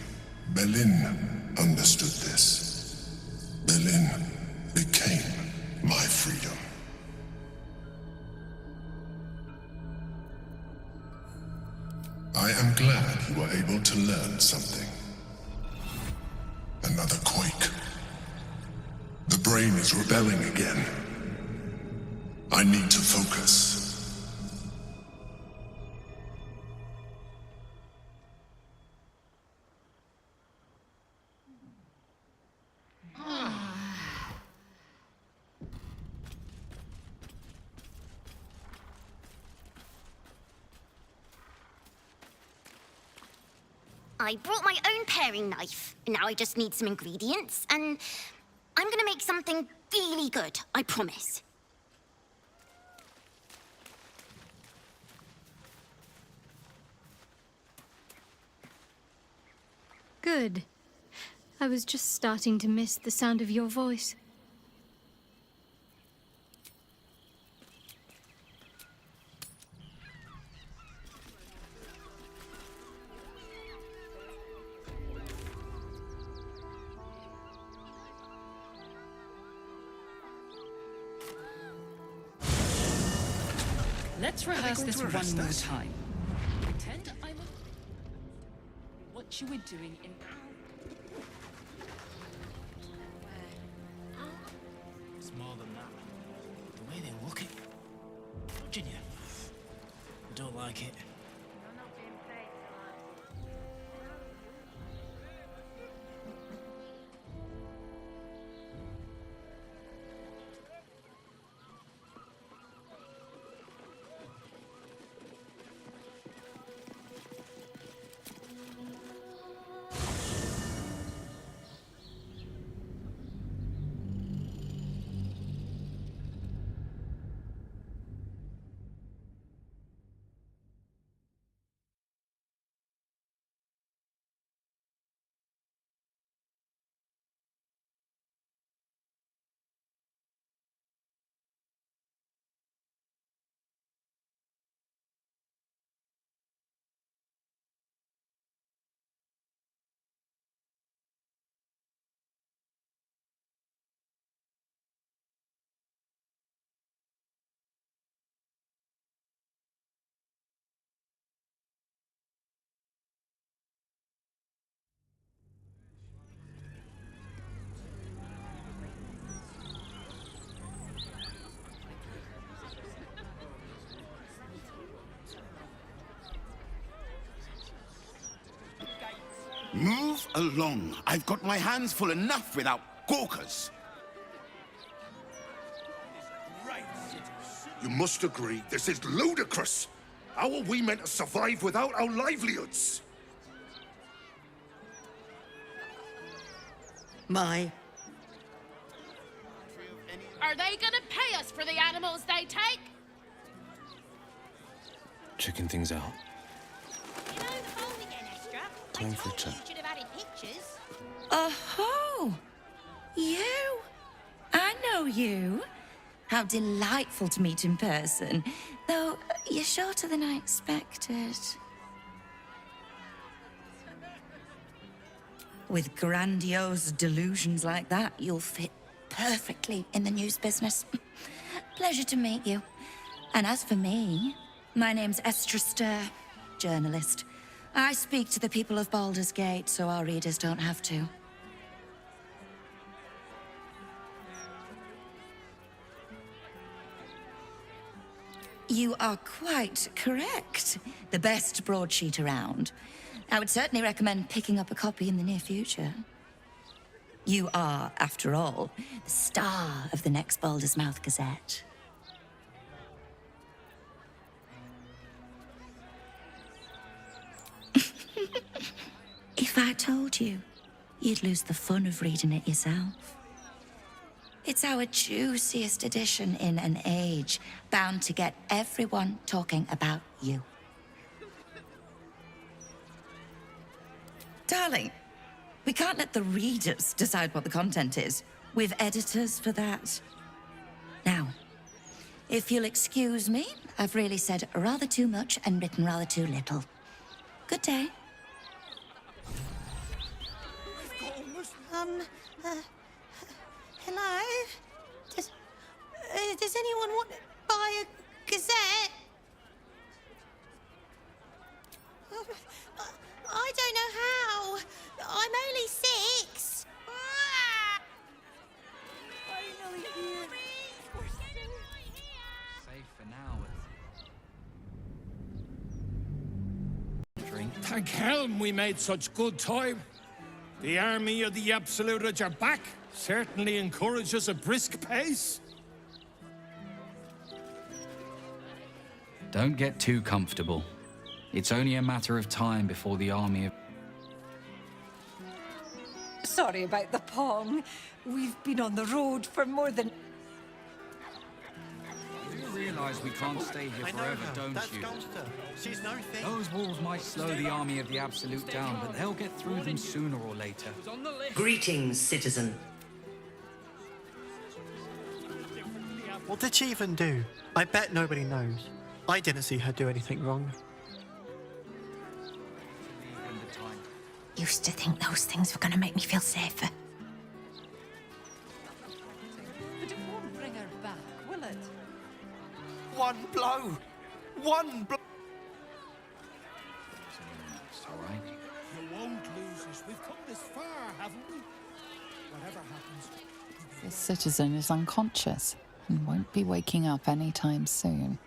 Speaker 16: Belin understood this. Belin became my freedom. I am glad you were able to learn something. Another quake. The brain is rebelling again. I need to focus.
Speaker 13: I brought my own paring knife. Now I just need some ingredients, and I'm gonna make something really good, I promise.
Speaker 21: Good. I was just starting to miss the sound of your voice.
Speaker 9: Let's rehearse this one more time. Pretend I'm a... What you were doing in...
Speaker 10: It's more than that. The way they look at you. Judging you. I don't like it.
Speaker 17: Move along. I've got my hands full enough without gawkers.
Speaker 16: You must agree, this is ludicrous. How are we meant to survive without our livelihoods?
Speaker 19: Are they gonna pay us for the animals they take?
Speaker 4: Checking things out.
Speaker 13: You know the phone again, Estra?
Speaker 4: Time for a chat.
Speaker 13: You should have added pictures.
Speaker 20: Oh, you? I know you. How delightful to meet in person. Though, you're shorter than I expected. With grandiose delusions like that, you'll fit perfectly in the news business. Pleasure to meet you. And as for me, my name's Estra Stir, journalist. I speak to the people of Baldur's Gate so our readers don't have to. You are quite correct. The best broadsheet around. I would certainly recommend picking up a copy in the near future. You are, after all, the star of the next Baldur's Mouth Gazette. If I told you, you'd lose the fun of reading it yourself. It's our juiciest edition in an age bound to get everyone talking about you. Darling, we can't let the readers decide what the content is. We've editors for that. Now, if you'll excuse me, I've really said rather too much and written rather too little. Good day.
Speaker 22: Hello? Does anyone want to buy a gazette? I don't know how. I'm only 6.
Speaker 6: Safe for now.
Speaker 31: Thank helm we made such good time. The army of the Absolute at your back certainly encourages a brisk pace.
Speaker 6: Don't get too comfortable. It's only a matter of time before the army of...
Speaker 1: sorry about the pong. We've been on the road for more than...
Speaker 6: You realise we can't stay here forever, don't you?
Speaker 10: She's no thing.
Speaker 6: Those walls might slow the army of the Absolute down, but they'll get through them sooner or later.
Speaker 2: Greetings, citizen.
Speaker 11: What did she even do? I bet nobody knows. I didn't see her do anything wrong.
Speaker 20: Used to think those things were going to make me feel safer.
Speaker 1: But it won't bring her back, will it?
Speaker 10: One blow! One blow!
Speaker 6: It's all right.
Speaker 31: You won't lose us. We've come this far, haven't we? Whatever happens...
Speaker 5: This citizen is unconscious and won't be waking up anytime soon.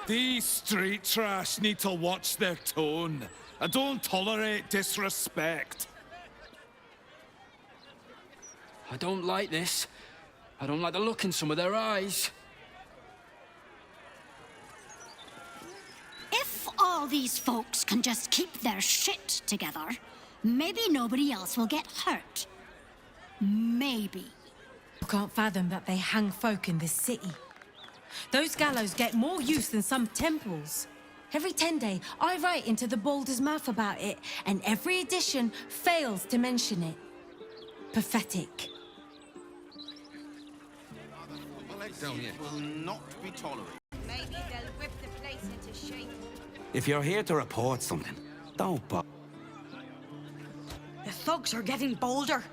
Speaker 23: These street trash need to watch their tone. I don't tolerate disrespect.
Speaker 10: I don't like this. I don't like the look in some of their eyes.
Speaker 13: If all these folks can just keep their shit together, maybe nobody else will get hurt. Maybe.
Speaker 24: I can't fathom that they hang folk in this city. Those gallows get more use than some temples. Every 10 day, I write into the Baldur's mouth about it, and every edition fails to mention it. Pathetic.
Speaker 17: Will not be tolerated.
Speaker 22: Maybe they'll rip the place into shape.
Speaker 25: If you're here to report something, don't bother.
Speaker 26: The thugs are getting bolder.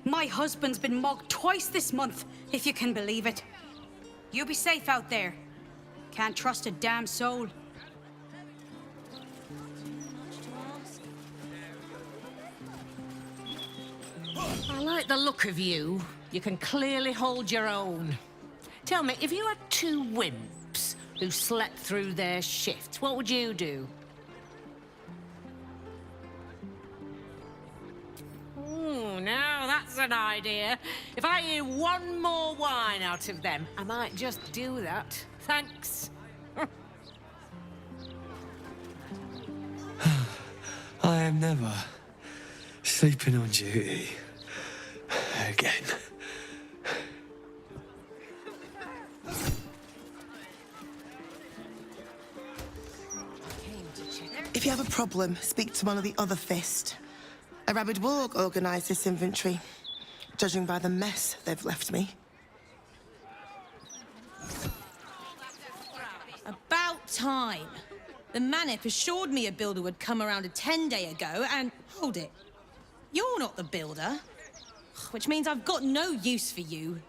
Speaker 26: My husband's been mugged twice this month, if you can believe it. You be safe out there. Can't trust a damn soul.
Speaker 27: I like the look of you. You can clearly hold your own. Tell me, if you had two wimps who slept through their shifts, what would you do? Ooh, now that's an idea. If I hear one more whine out of them, I might just do that. Thanks.
Speaker 28: I am never sleeping on duty again.
Speaker 29: If you have a problem, speak to one of the other Fist. A rabid warg organised this inventory, judging by the mess they've left me.
Speaker 24: About time. The Manip assured me a builder would come around a 10-day ago, and hold it. You're not the builder. Which means I've got no use for you.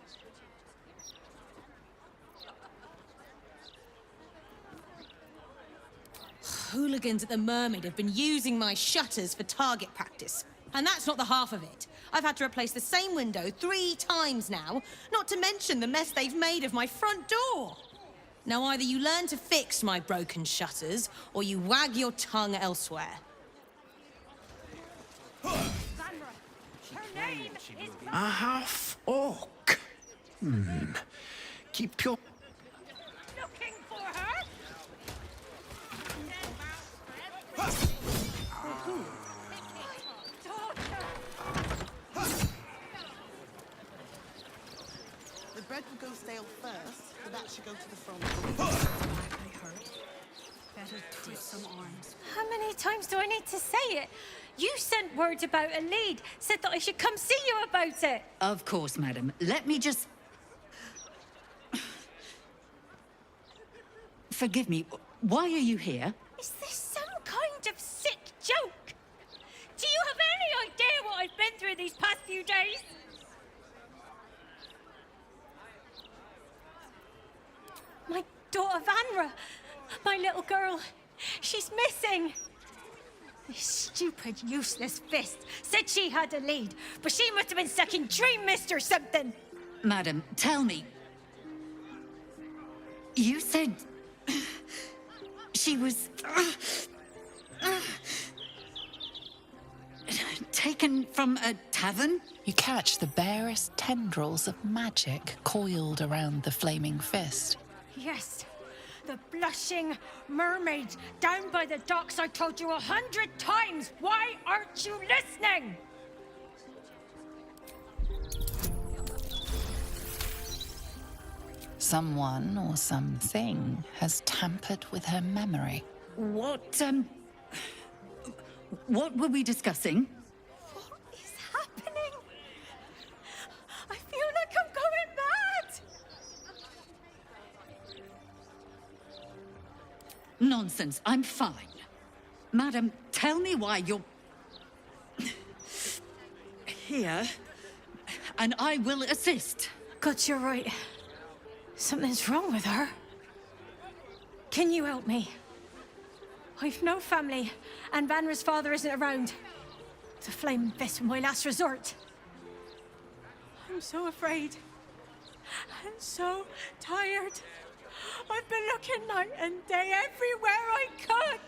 Speaker 24: Hooligans at the Mermaid have been using my shutters for target practice. And that's not the half of it. I've had to replace the same window 3 times now, not to mention the mess they've made of my front door. Now either you learn to fix my broken shutters, or you wag your tongue elsewhere.
Speaker 10: A half-orc. Keep your...
Speaker 22: Looking for her?
Speaker 29: The bread will go stale first, but that should go to the front.
Speaker 22: Better twist some arms. How many times do I need to say it? You sent word about a lead, said that I should come see you about it.
Speaker 8: Of course, madam. Let me just... Forgive me, why are you here?
Speaker 22: Is this some kind of sick joke? Do you have any idea what I've been through these past few days? My daughter Vanra, my little girl, she's missing. This stupid, useless Fist said she had a lead, but she must have been stuck in Dream Mist or something.
Speaker 8: Madam, tell me. You said... she was... taken from a tavern?
Speaker 5: You catch the barest tendrils of magic coiled around the flaming fist.
Speaker 22: Yes, The blushing mermaid down by the docks. I told you 100 times. Why aren't you listening?
Speaker 5: Someone or something has tampered with her memory.
Speaker 8: What were we discussing?
Speaker 22: What is happening? I feel like I'm going mad.
Speaker 8: Nonsense, I'm fine. Madam, tell me why you're here, and I will assist.
Speaker 22: God, you're right. Something's wrong with her. Can you help me? I've no family, and Vanra's father isn't around. The Flaming Fist was my last resort. I'm so afraid. I'm so tired. I've been looking night and day everywhere I could.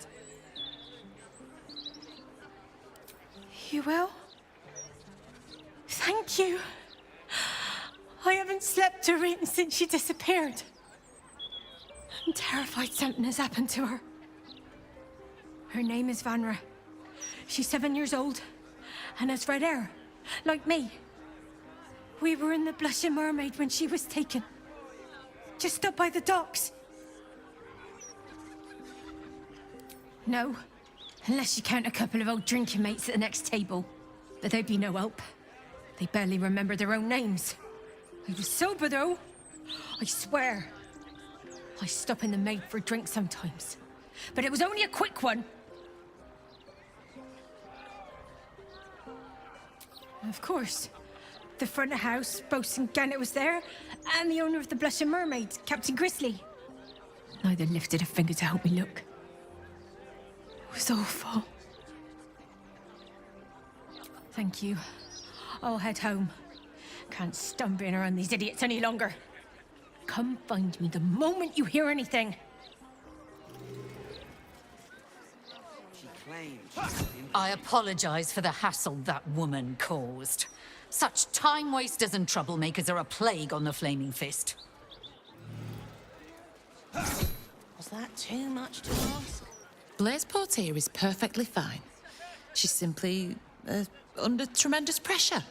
Speaker 22: You will? Thank you. I haven't slept or eaten since she disappeared. I'm terrified something has happened to her. Her name is Vanra. She's 7 years old and has red hair, like me. We were in the Blushing Mermaid when she was taken. Just up by the docks. No, unless you count a couple of old drinking mates at the next table. But they'd be no help. They barely remember their own names. I was sober, though. I swear. I stop in the maid for a drink sometimes. But it was only a quick one. Of course. The front of house, Bosun Gannet was there, and the owner of the Blushing Mermaid, Captain Grizzly. Neither lifted a finger to help me look. It was awful. Thank you. I'll head home. Can't stand being around these idiots any longer. Come find me the moment you hear anything.
Speaker 8: I apologize for the hassle that woman caused. Such time wasters and troublemakers are a plague on the Flaming Fist.
Speaker 27: Was that too much to ask?
Speaker 3: Blaise Portier is perfectly fine. She's simply under tremendous pressure.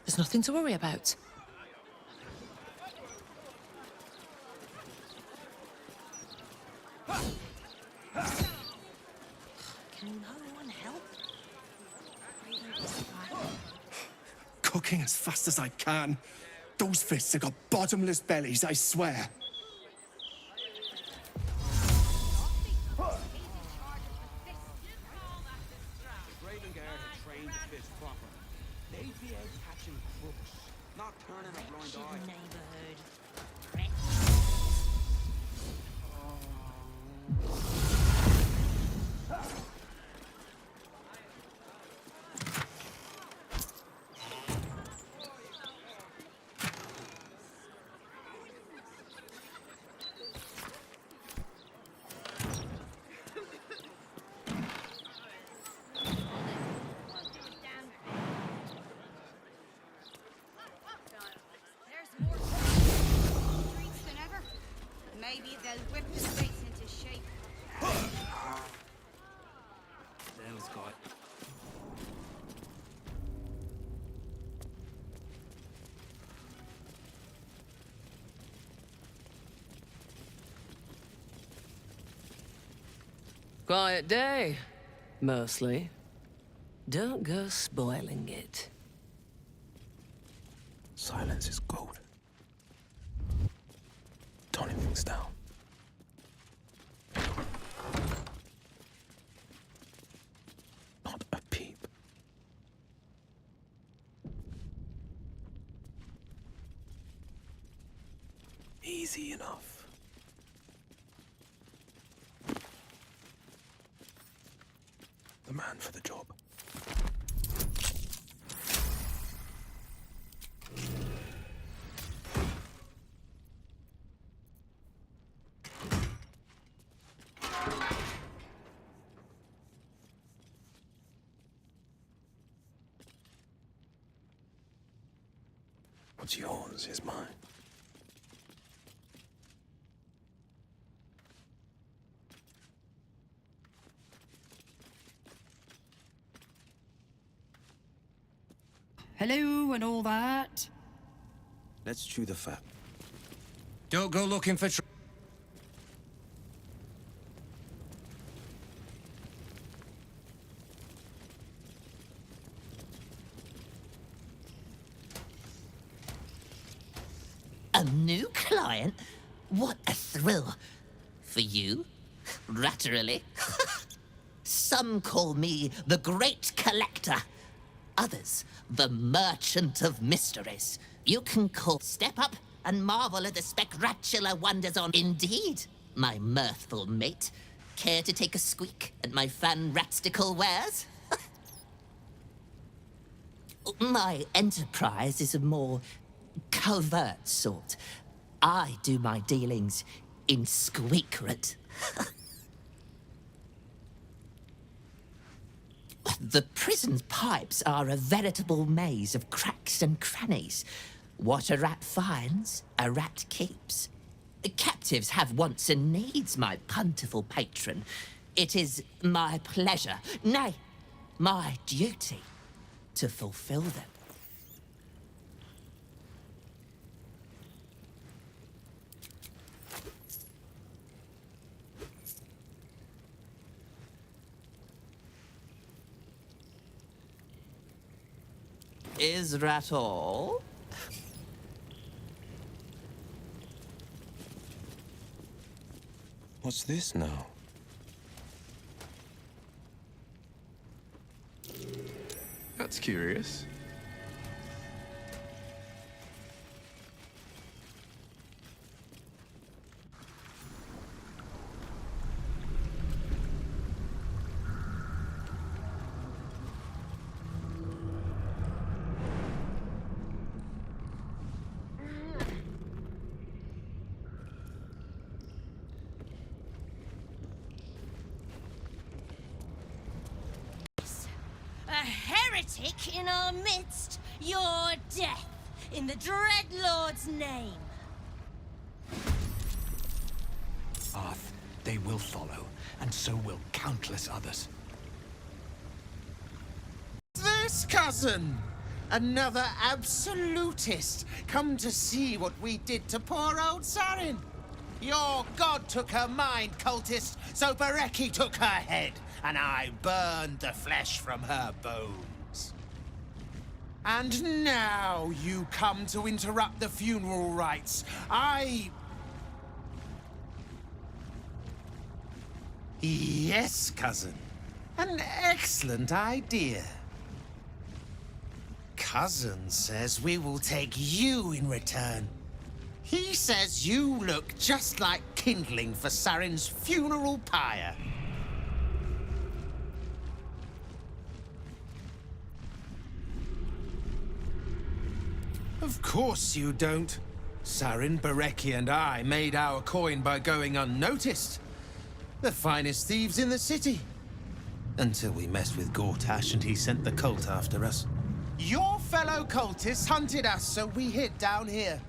Speaker 3: There's nothing to worry about.
Speaker 27: Can no one help?
Speaker 31: Cooking as fast as I can. Those fists have got bottomless bellies, I swear.
Speaker 26: Maybe they'll whip the space into shape.
Speaker 25: Them's got.
Speaker 7: Quiet day, mostly. Don't go spoiling it.
Speaker 4: Silence is gold. Toning things down. Not a peep. Easy enough. The man for the job. What's yours is mine.
Speaker 26: hello and all that.
Speaker 4: Let's chew the fat.
Speaker 31: Don't go looking for
Speaker 2: A new client? What a thrill. For you? Ratterily? Some call me the Great Collector. Others, the Merchant of Mysteries. You can call step up and marvel at the spectacular wonders on. Indeed, my mirthful mate. Care to take a squeak at my fan-ratstical wares? My enterprise is a more covert sort. I do my dealings in squeakret. The prison's pipes are a veritable maze of cracks and crannies. What a rat finds, a rat keeps. Captives have wants and needs, my plentiful patron. It is my pleasure, nay, my duty, to fulfill them. Is that all?
Speaker 4: What's this now?
Speaker 9: That's curious.
Speaker 22: A heretic in our midst, your death, in the Dreadlord's name.
Speaker 6: Arth, they will follow, and so will countless others.
Speaker 11: This, cousin! Another absolutist, come to see what we did to poor old Sarin. Your god took her mind, cultist, so Bereki took her head, and I burned the flesh from her bones. And now you come to interrupt the funeral rites. Yes, cousin. An excellent idea. Cousin says we will take you in return. He says you look just like kindling for Sarin's funeral pyre. Of course you don't. Sarin, Bereki, and I made our coin by going unnoticed. The finest thieves in the city. Until we messed with Gortash and he sent the cult after us. Your fellow cultists hunted us, so we hid down here.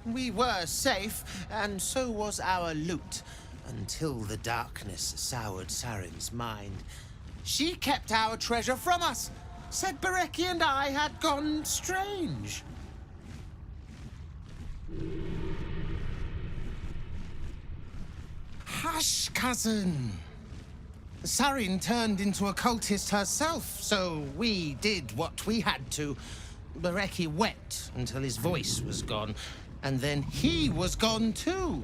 Speaker 11: We were safe, and so was our loot, until the darkness soured Sarin's mind. She kept our treasure from us, said Bereki and I had gone strange. Hush, cousin. Sarin turned into a cultist herself, so we did what we had to. Bereki wept until his voice was gone, and then he was gone too,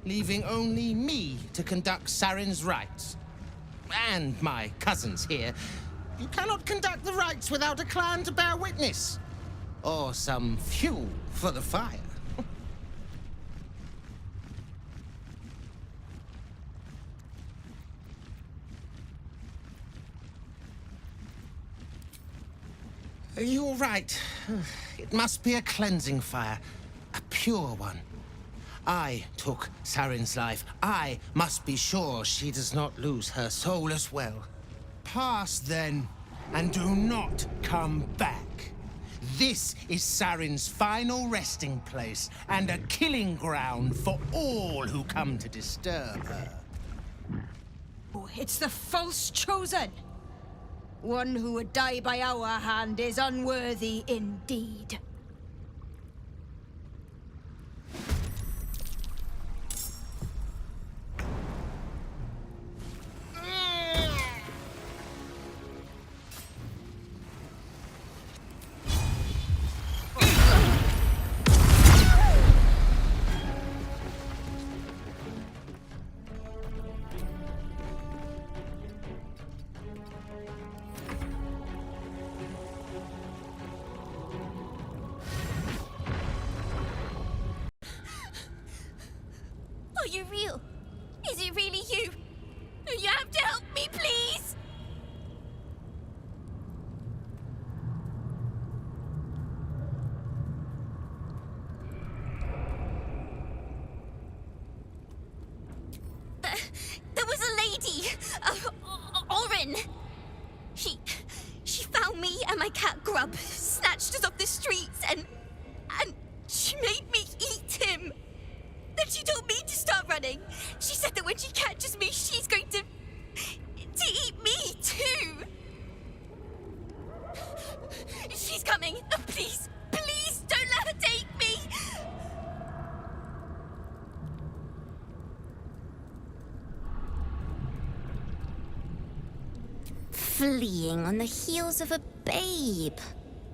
Speaker 11: leaving only me to conduct Sarin's rites. And my cousins here. You cannot conduct the rites without a clan to bear witness, or some fuel for the fire. You're right. It must be a cleansing fire. A pure one. I took Sarin's life. I must be sure she does not lose her soul as well. Pass then, and do not come back. This is Sarin's final resting place, and a killing ground for all who come to disturb her.
Speaker 26: Oh, it's the false chosen!
Speaker 22: One who would die by our hand is unworthy indeed.
Speaker 1: Are you real? Is it really you? You have to help me, please! There was a lady, Orin. She found me and my cat Grub, snatched us off the streets, and she made me eat him. Then she told me to start running. She said that when she catches me, she's going to eat me too. She's coming. Please, please don't let her take me. Fleeing on the heels of a babe.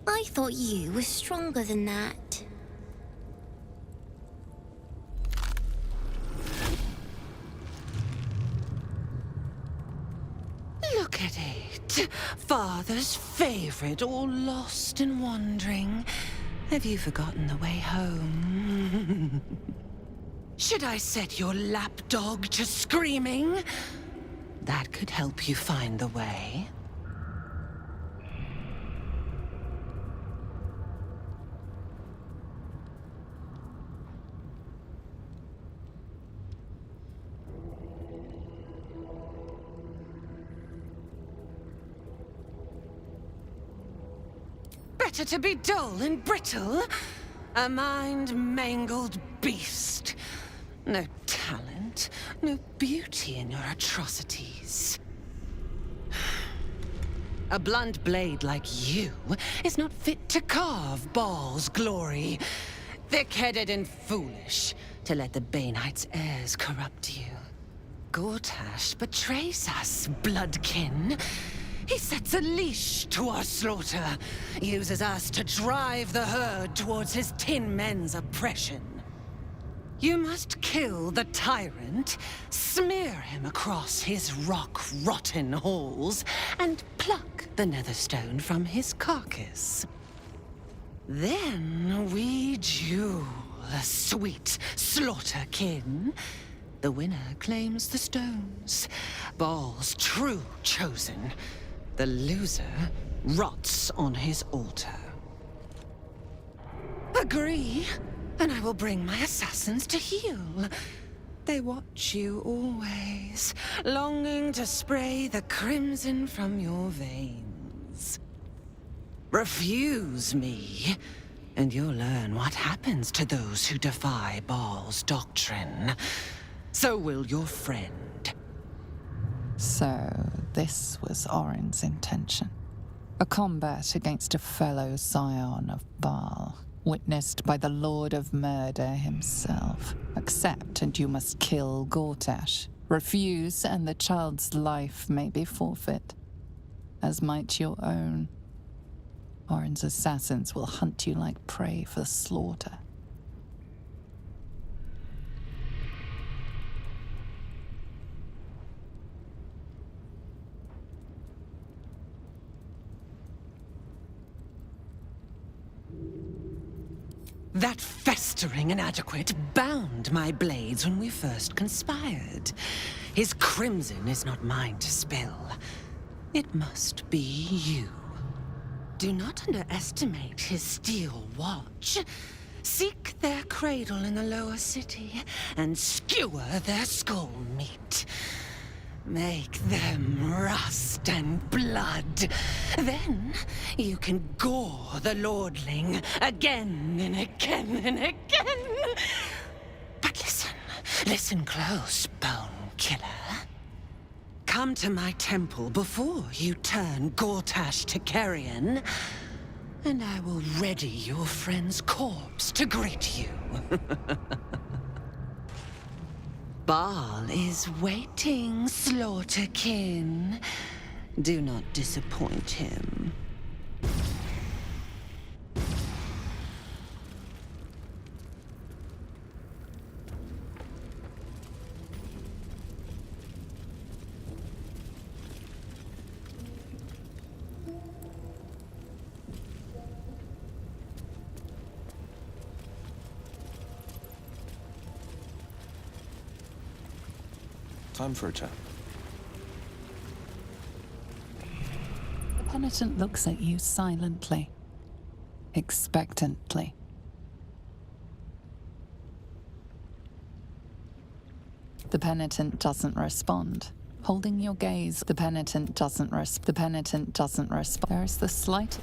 Speaker 1: I thought you were stronger than that.
Speaker 12: Look at it. Father's favorite, all lost and wandering. Have you forgotten the way home? Should I set your lapdog to screaming? That could help you find the way. Better to be dull and brittle. A mind-mangled beast. No talent, no beauty in your atrocities. A blunt blade like you is not fit to carve Baal's glory. Thick-headed and foolish to let the Baneites' heirs corrupt you. Gortash betrays us, bloodkin. He sets a leash to our slaughter, uses us to drive the herd towards his Tin Men's oppression. You must kill the tyrant, smear him across his rock-rotten halls, and pluck the netherstone from his carcass. Then we duel, sweet slaughterkin. The winner claims the stones, Baal's true chosen. The loser rots on his altar. Agree, and I will bring my assassins to heal. They watch you always, longing to spray the crimson from your veins. Refuse me, and you'll learn what happens to those who defy Baal's doctrine. So will your friend.
Speaker 5: So, this was Orin's intention. A combat against a fellow scion of Baal, witnessed by the Lord of Murder himself. Accept, and you must kill Gortash. Refuse, and the child's life may be forfeit, as might your own. Orin's assassins will hunt you like prey for slaughter.
Speaker 12: That festering inadequate bound my blades when we first conspired. His crimson is not mine to spill. It must be you. Do not underestimate his steel watch. Seek their cradle in the lower city and skewer their skull meat. Make them rust and blood. Then you can gore the lordling again and again and again. But listen, listen close, bone killer. come to my temple before you turn Gortash to carrion, and I will ready your friend's corpse to greet you. Baal is waiting, Slaughterkin. Do not disappoint him.
Speaker 4: Time for a chat.
Speaker 5: The penitent looks at you silently, expectantly. The penitent doesn't respond. Holding your gaze, the penitent doesn't respond. The penitent doesn't respond. There is the slight...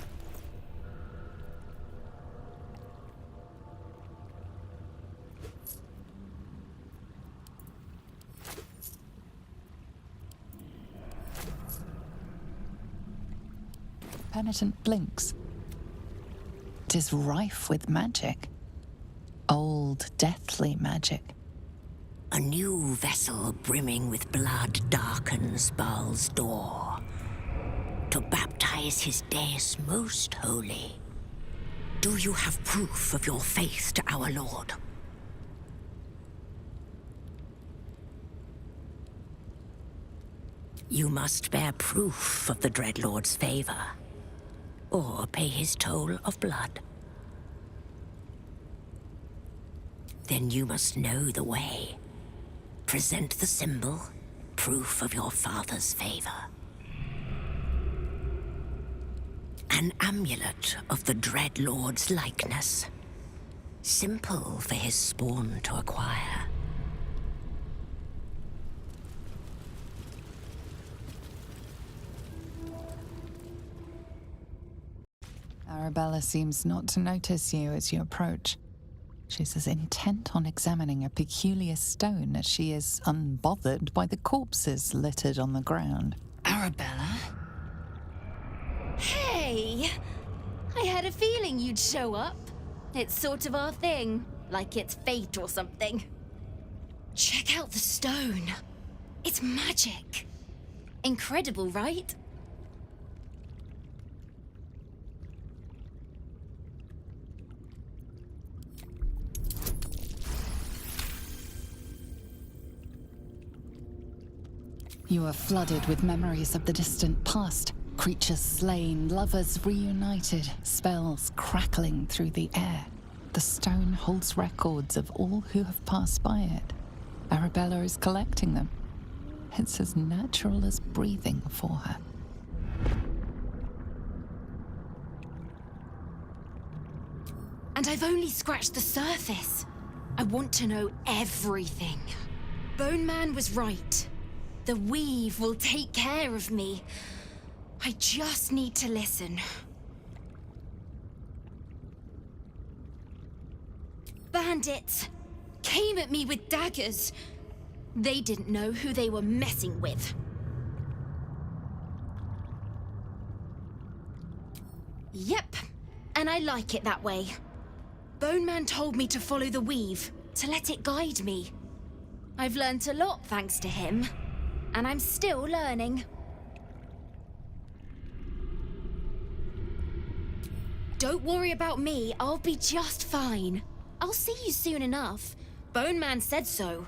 Speaker 5: Penitent blinks. It is rife with magic. Old, deathly magic.
Speaker 13: A new vessel brimming with blood darkens Baal's door to baptize his deus most holy. Do you have proof of your faith to our Lord? You must bear proof of the Dreadlord's favor, or pay his toll of blood. Then you must know the way. Present the symbol, proof of your father's favor. An amulet of the Dreadlord's likeness. Simple for his spawn to acquire.
Speaker 5: Arabella seems not to notice you as you approach. She's as intent on examining a peculiar stone as she is unbothered by the corpses littered on the ground.
Speaker 3: Arabella?
Speaker 1: Hey! I had a feeling you'd show up. It's sort of our thing, like it's fate or something. Check out the stone. It's magic. Incredible, right?
Speaker 5: You are flooded with memories of the distant past. Creatures slain, lovers reunited, spells crackling through the air. The stone holds records of all who have passed by it. Arabella is collecting them. It's as natural as breathing for her.
Speaker 1: And I've only scratched the surface. I want to know everything. Bone Man was right. The weave will take care of me. I just need to listen. Bandits came at me with daggers. They didn't know who they were messing with. Yep, and I like it that way. Bone Man told me to follow the weave, to let it guide me. I've learnt a lot thanks to him. And I'm still learning. Don't worry about me, I'll be just fine. I'll see you soon enough. Bone Man said so.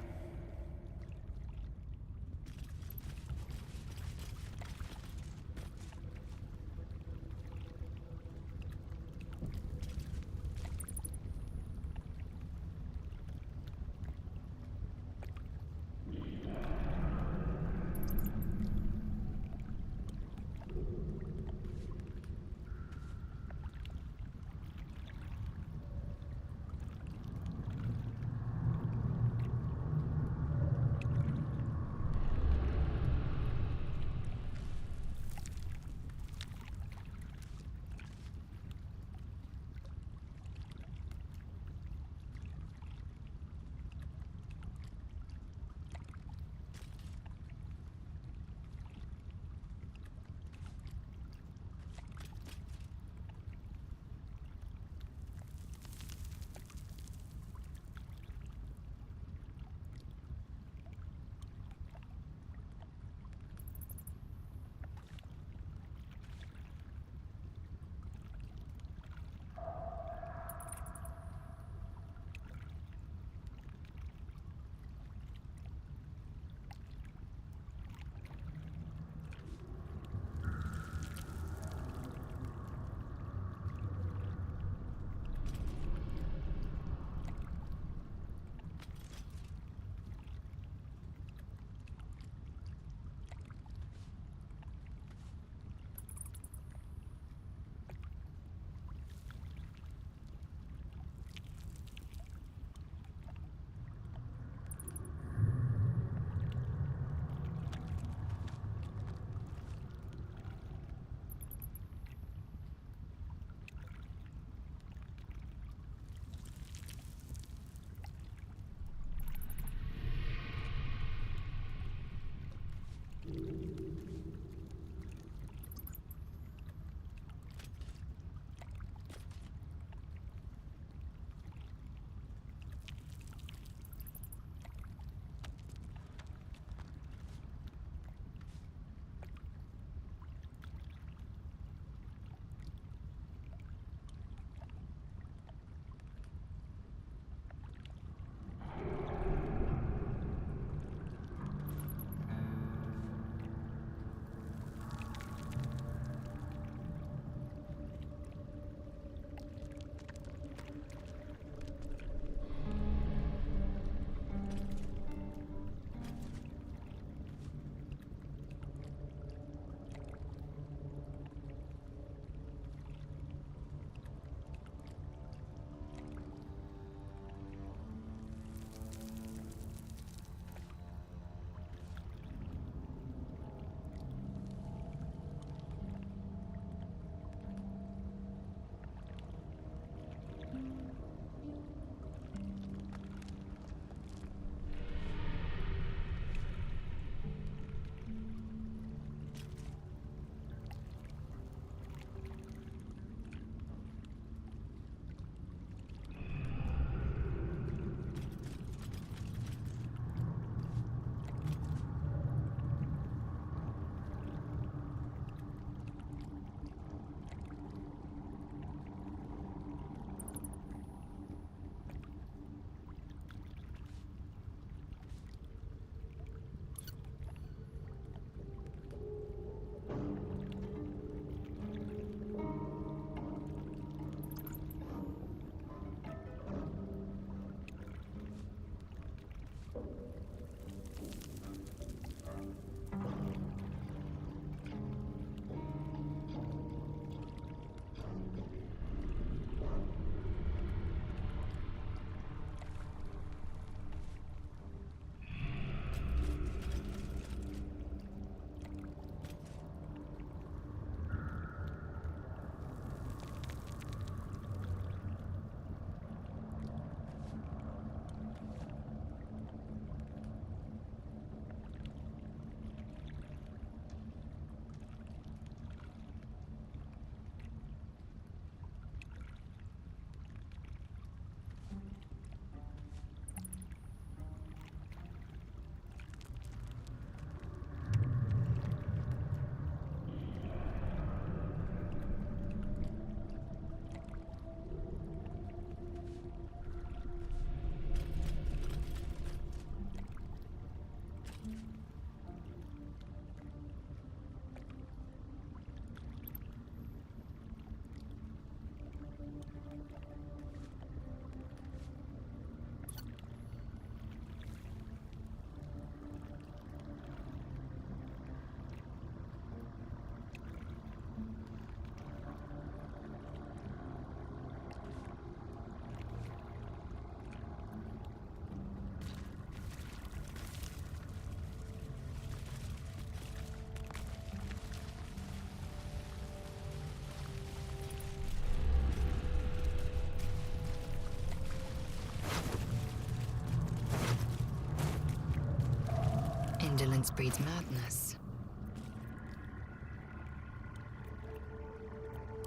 Speaker 14: Indolence breeds madness.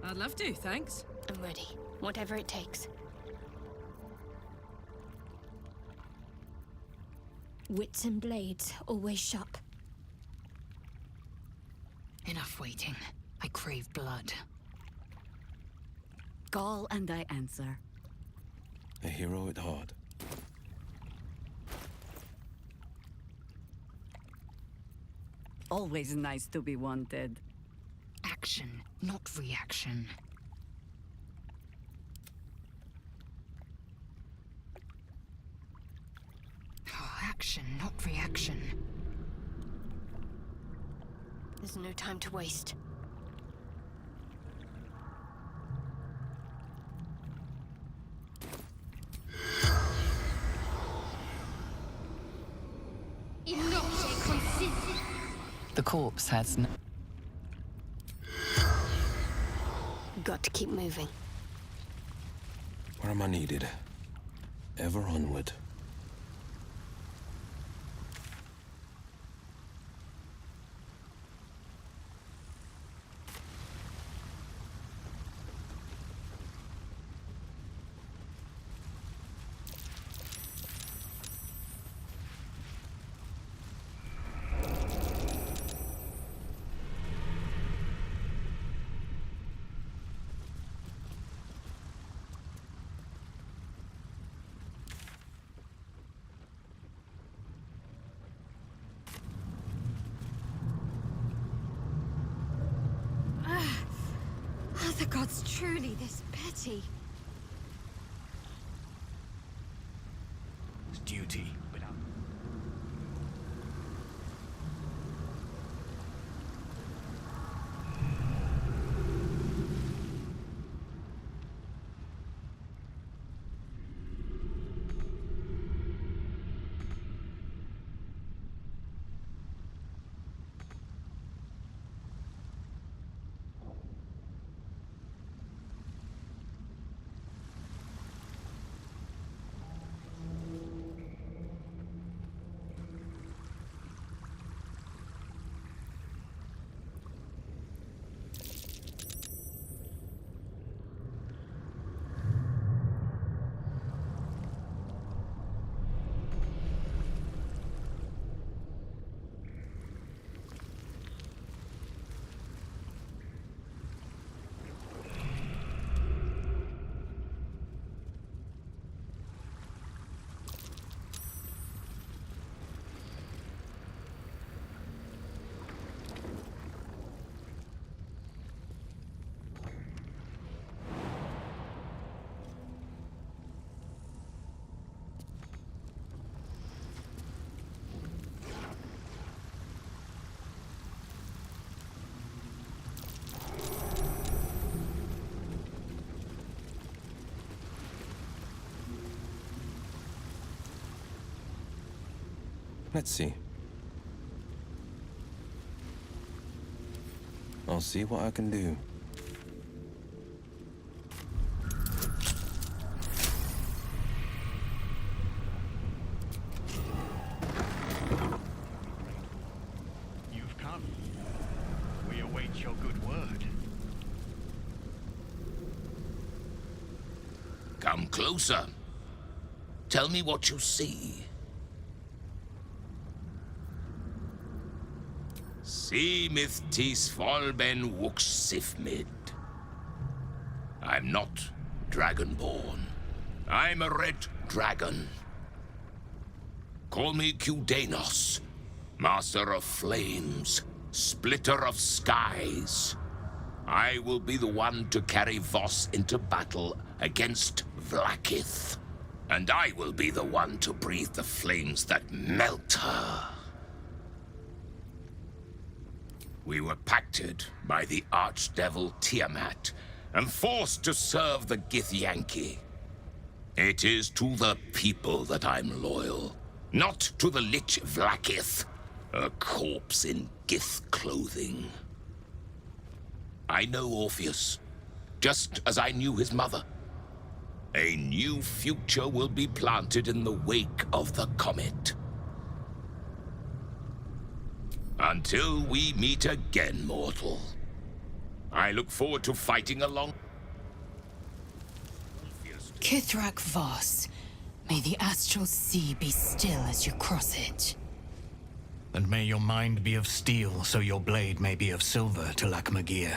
Speaker 15: I'd love to, thanks.
Speaker 1: I'm ready. Whatever it takes. Wits and blades, always sharp.
Speaker 14: Enough waiting. I crave blood.
Speaker 8: Call and I answer.
Speaker 4: A hero at heart.
Speaker 8: Always nice to be wanted.
Speaker 14: Action, not reaction. Oh, action, not reaction.
Speaker 1: There's no time to waste.
Speaker 5: The corpse has no...
Speaker 1: Got to keep moving.
Speaker 4: Where am I needed? Ever onward.
Speaker 22: Are the gods truly this petty?
Speaker 6: It's duty. Let's see. I'll see what I can do. You've come. We await your good word.
Speaker 16: Come closer. Tell me what you see. See tis Volben Wux Sifmid. I'm not Dragonborn. I'm a red dragon. Call me Kudanos, Master of Flames, Splitter of Skies. I will be the one to carry Voss into battle against Vlaakith. And I will be the one to breathe the flames that melt her. We were pacted by the archdevil Tiamat and forced to serve the Githyanki. It is to the people that I'm loyal, not to the Lich Vlaakith, a corpse in Gith clothing. I know Orpheus, just as I knew his mother. A new future will be planted in the wake of the comet. Until we meet again, mortal. I look forward to fighting along.
Speaker 14: Kithrak Voss, may the astral sea be still as you cross it.
Speaker 6: And may your mind be of steel, so your blade may be of silver to Lakmagir.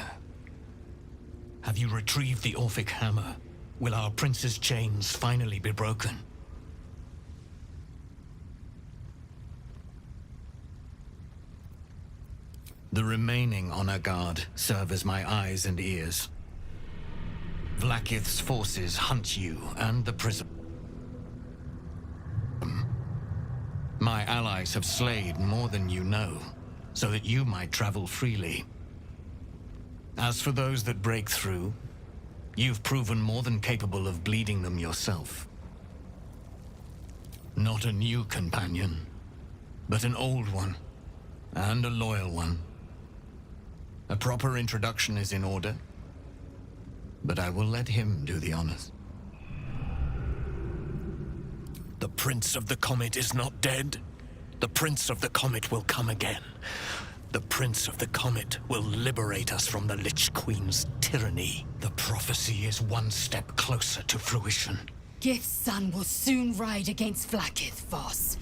Speaker 6: Have you retrieved the Orphic hammer? Will our prince's chains finally be broken? The remaining honor guard serve as my eyes and ears. Vlaakith's forces hunt you and the prism. My allies have slayed more than you know, so that you might travel freely. As for those that break through, you've proven more than capable of bleeding them yourself. Not a new companion, but an old one, and a loyal one. A proper introduction is in order, but I will let him do the honors. The Prince of the Comet is not dead. The Prince of the Comet will come again. The Prince of the Comet will liberate us from the Lich Queen's tyranny. The prophecy is one step closer to fruition.
Speaker 14: Gith's son will soon ride against Vlaakith, Voss,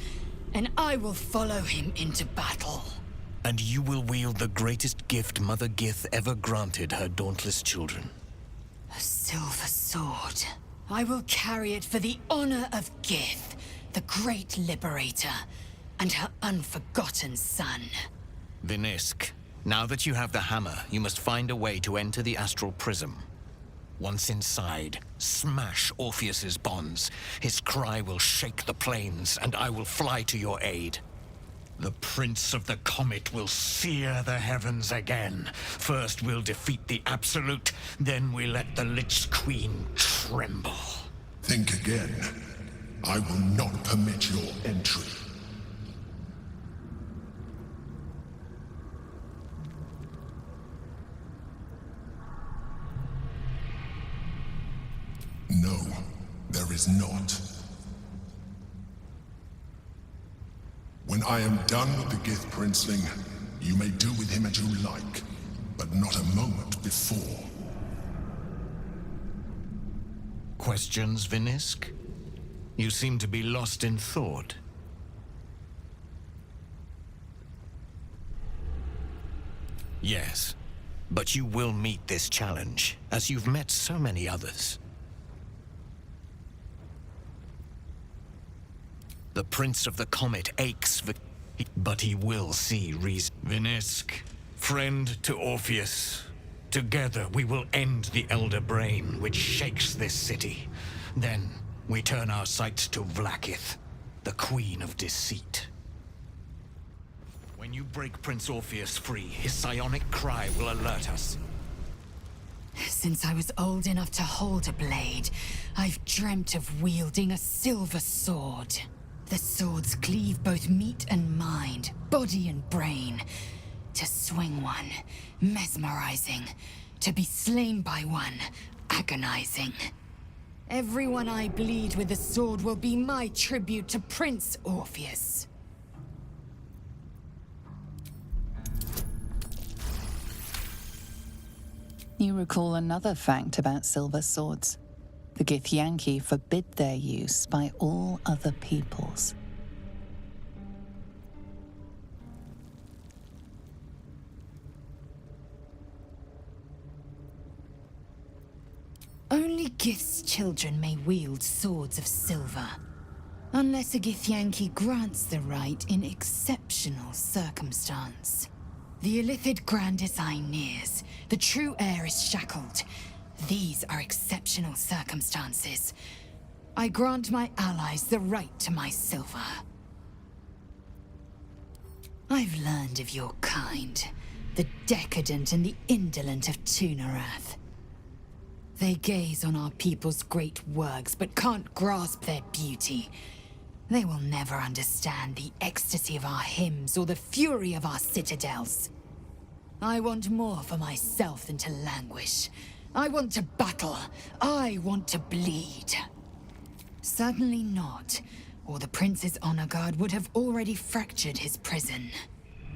Speaker 14: and I will follow him into battle.
Speaker 6: And you will wield the greatest gift Mother Gith ever granted her dauntless children.
Speaker 14: A silver sword. I will carry it for the honor of Gith, the great liberator, and her unforgotten son.
Speaker 6: Vinisk, now that you have the hammer, you must find a way to enter the astral prism. Once inside, smash Orpheus's bonds. His cry will shake the plains, and I will fly to your aid. The Prince of the Comet will sear the heavens again. First we'll defeat the Absolute, then we let the Lich Queen tremble.
Speaker 10: Think again. I will not permit your entry. No, there is not. When I am done with the Gith Princeling, you may do with him as you like, but not a moment before.
Speaker 6: Questions, Vinisk? You seem to be lost in thought. Yes, but you will meet this challenge, as you've met so many others. The Prince of the Comet aches for... but he will see reason. Vinisk, friend to Orpheus. Together we will end the Elder Brain, which shakes this city. Then we turn our sights to Vlaakith, the Queen of Deceit. When you break Prince Orpheus free, his psionic cry will alert us.
Speaker 14: Since I was old enough to hold a blade, I've dreamt of wielding a silver sword. The swords cleave both meat and mind, body and brain. To swing one, mesmerizing. To be slain by one, agonizing. Everyone I bleed with the sword will be my tribute to Prince Orpheus.
Speaker 5: You recall another fact about silver swords. The Githyanki forbid their use by all other peoples.
Speaker 14: Only Gith's children may wield swords of silver, unless a Githyanki grants the right in exceptional circumstance. The Illithid Grand Design nears. The true heir is shackled. These are exceptional circumstances. I grant my allies the right to my silver. I've learned of your kind, the decadent and the indolent of Tunarath. They gaze on our people's great works, but can't grasp their beauty. They will never understand the ecstasy of our hymns or the fury of our citadels. I want more for myself than to languish. I want to battle. I want to bleed. Certainly not, or the Prince's honor guard would have already fractured his prison.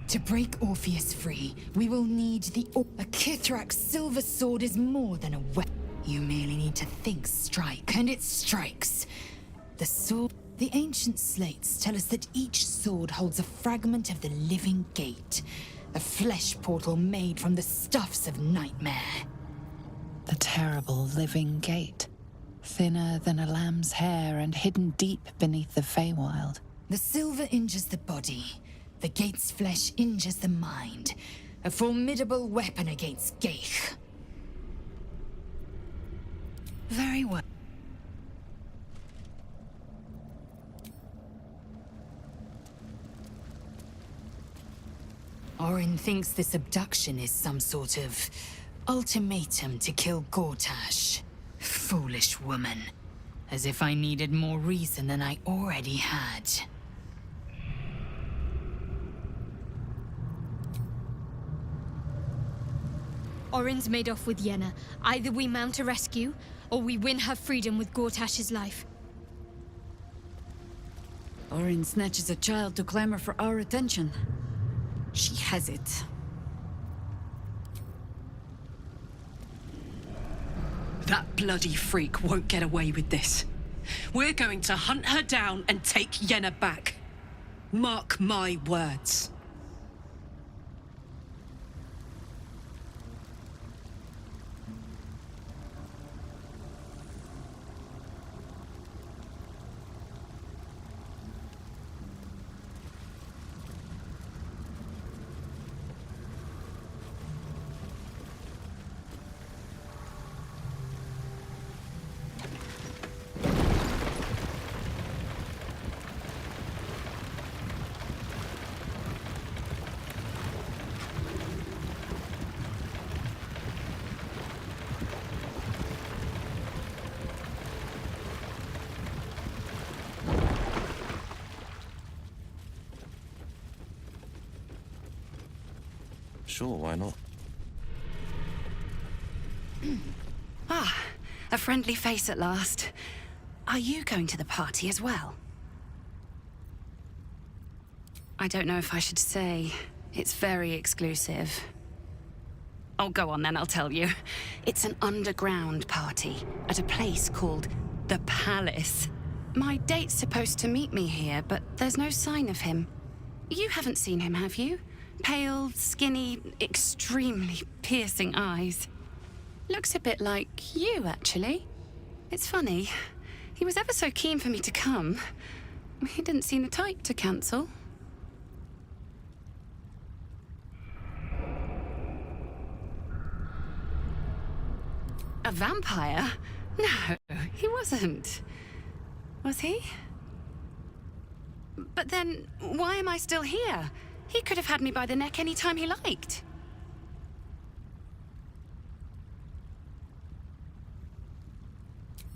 Speaker 14: To break Orpheus free, we will need A Kithrak's silver sword is more than a weapon. You merely need to think strike, and it strikes. The sword... The ancient slates tell us that each sword holds a fragment of the living gate. A flesh portal made from the stuffs of nightmare.
Speaker 5: The terrible living gate. Thinner than a lamb's hair and hidden deep beneath the Feywild.
Speaker 14: The silver injures the body. The gate's flesh injures the mind. A formidable weapon against Gaich. Very well. Orin thinks this abduction is some sort of ultimatum to kill Gortash. Foolish woman. As if I needed more reason than I already had.
Speaker 22: Orin's made off with Yenna. Either we mount a rescue, or we win her freedom with Gortash's life.
Speaker 8: Orin snatches a child to clamor for our attention. She has it.
Speaker 15: That bloody freak won't get away with this. We're going to hunt her down and take Yenna back. Mark my words.
Speaker 4: Sure, why not?
Speaker 26: A friendly face at last. Are you going to the party as well? I don't know if I should say. It's very exclusive. Oh, go on then, I'll tell you. It's an underground party at a place called The Palace. My date's supposed to meet me here, but there's no sign of him. You haven't seen him, have you? Pale, skinny, extremely piercing eyes. Looks a bit like you, actually. It's funny. He was ever so keen for me to come. He didn't seem the type to cancel. A vampire? No, he wasn't. Was he? But then, why am I still here? He could have had me by the neck any time he liked.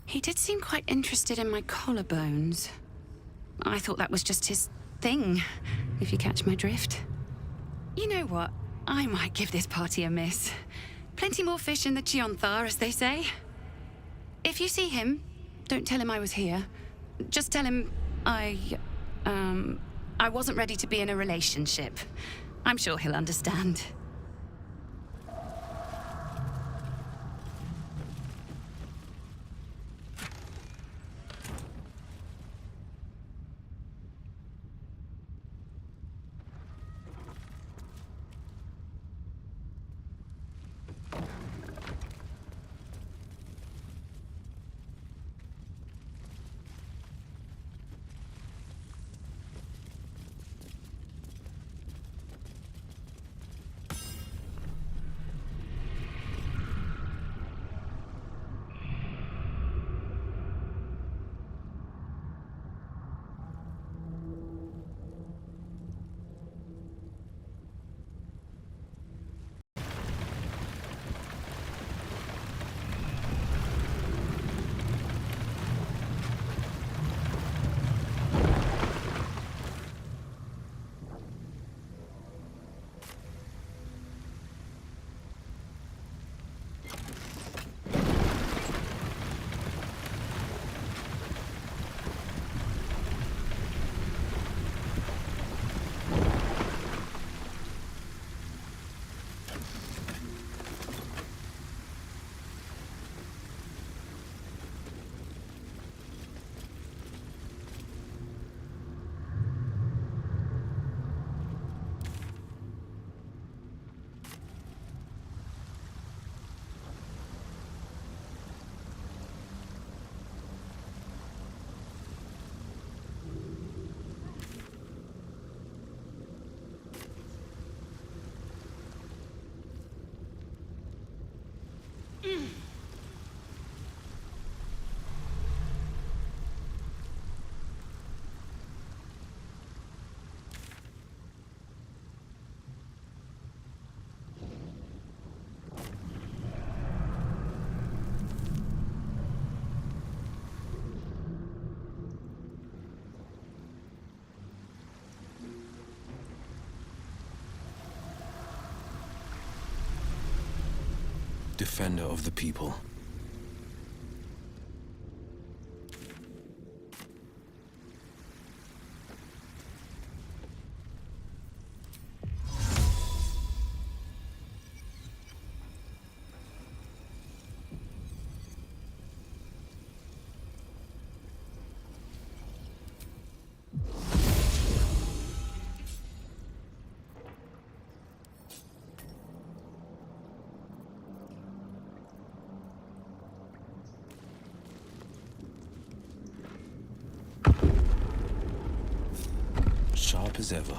Speaker 26: He did seem quite interested in my collarbones. I thought that was just his thing, if you catch my drift. You know what? I might give this party a miss. Plenty more fish in the Chionthar, as they say. If you see him, don't tell him I was here. Just tell him I wasn't ready to be in a relationship. I'm sure he'll understand.
Speaker 4: Defender of the people. Sharp as ever.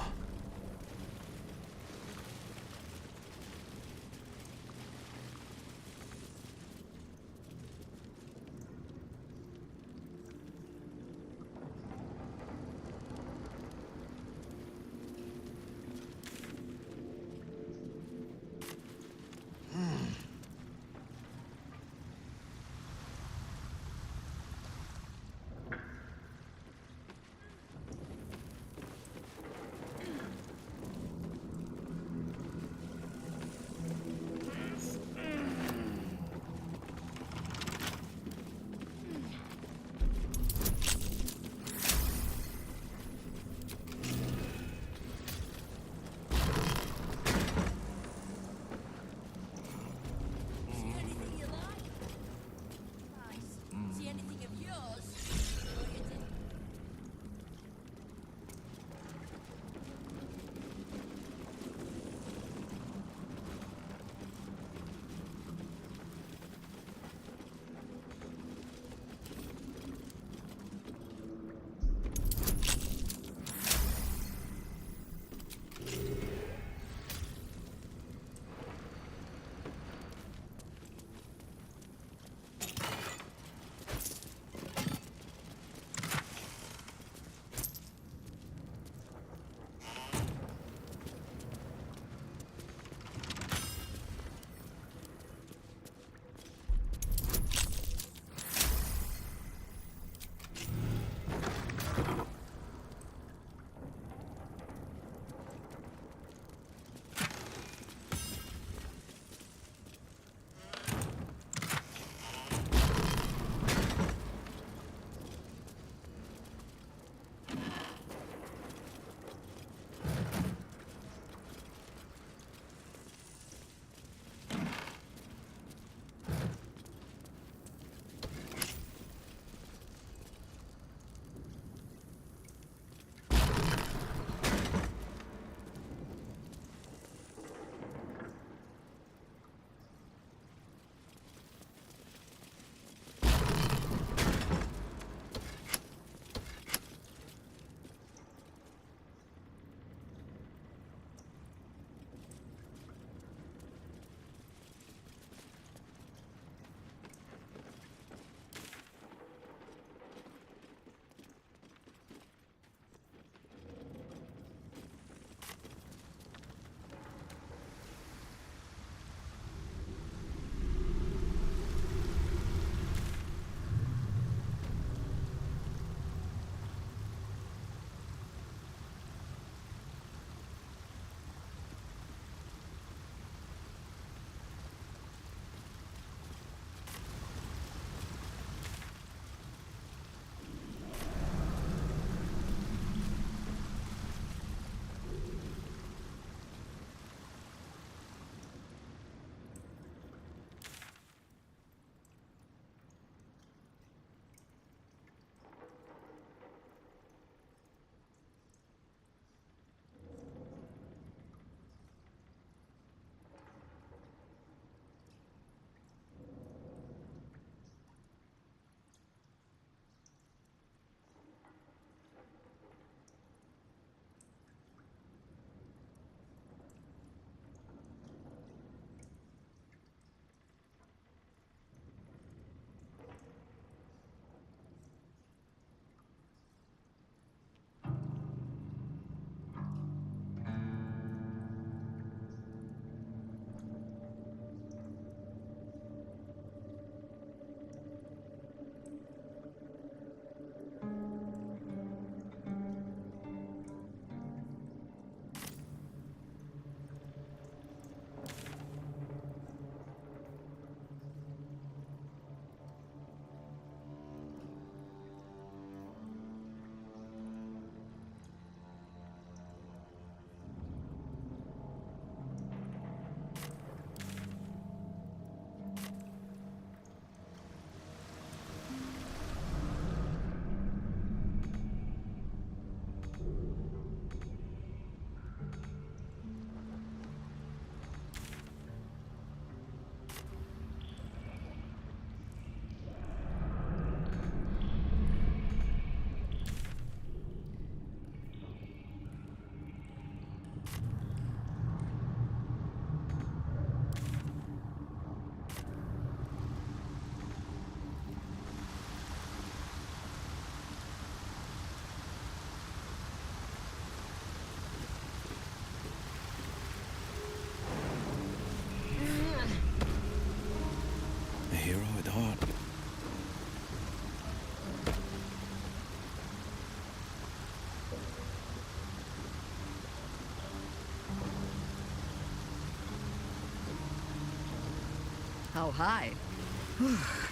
Speaker 8: How high?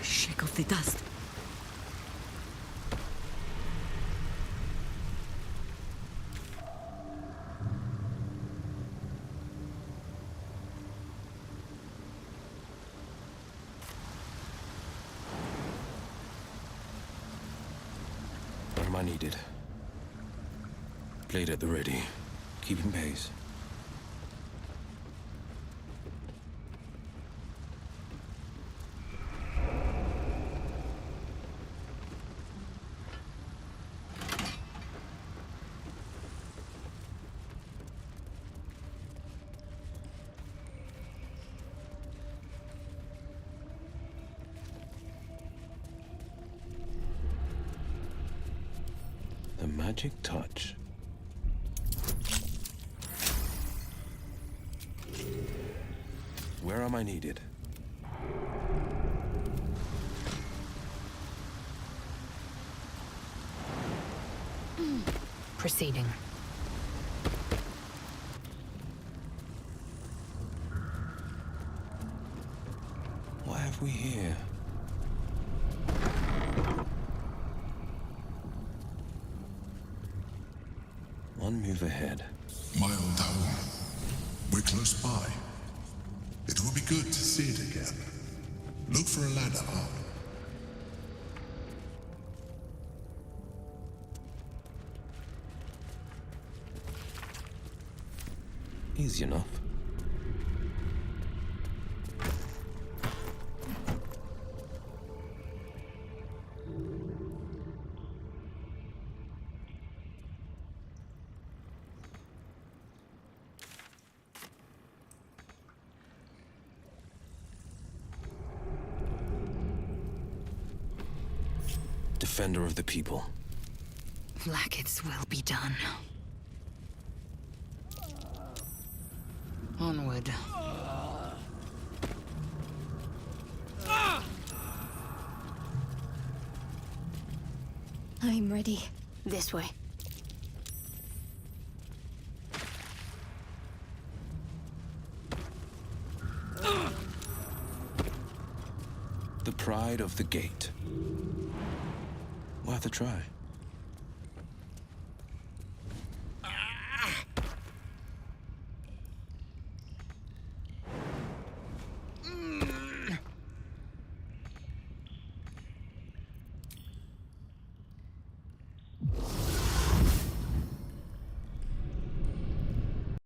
Speaker 8: Shake off the dust.
Speaker 4: Where am I needed? Blade at the ready. Keeping pace. The magic touch. Where am I needed?
Speaker 14: Proceeding.
Speaker 4: What have we here? One move ahead.
Speaker 10: My old home. We're close by. It will be good to see it again. Look for a ladder up.
Speaker 4: Easy enough. Defender of the people.
Speaker 14: Like its will be done. Onward.
Speaker 1: I'm ready. This way.
Speaker 4: The pride of the gate. Worth a try.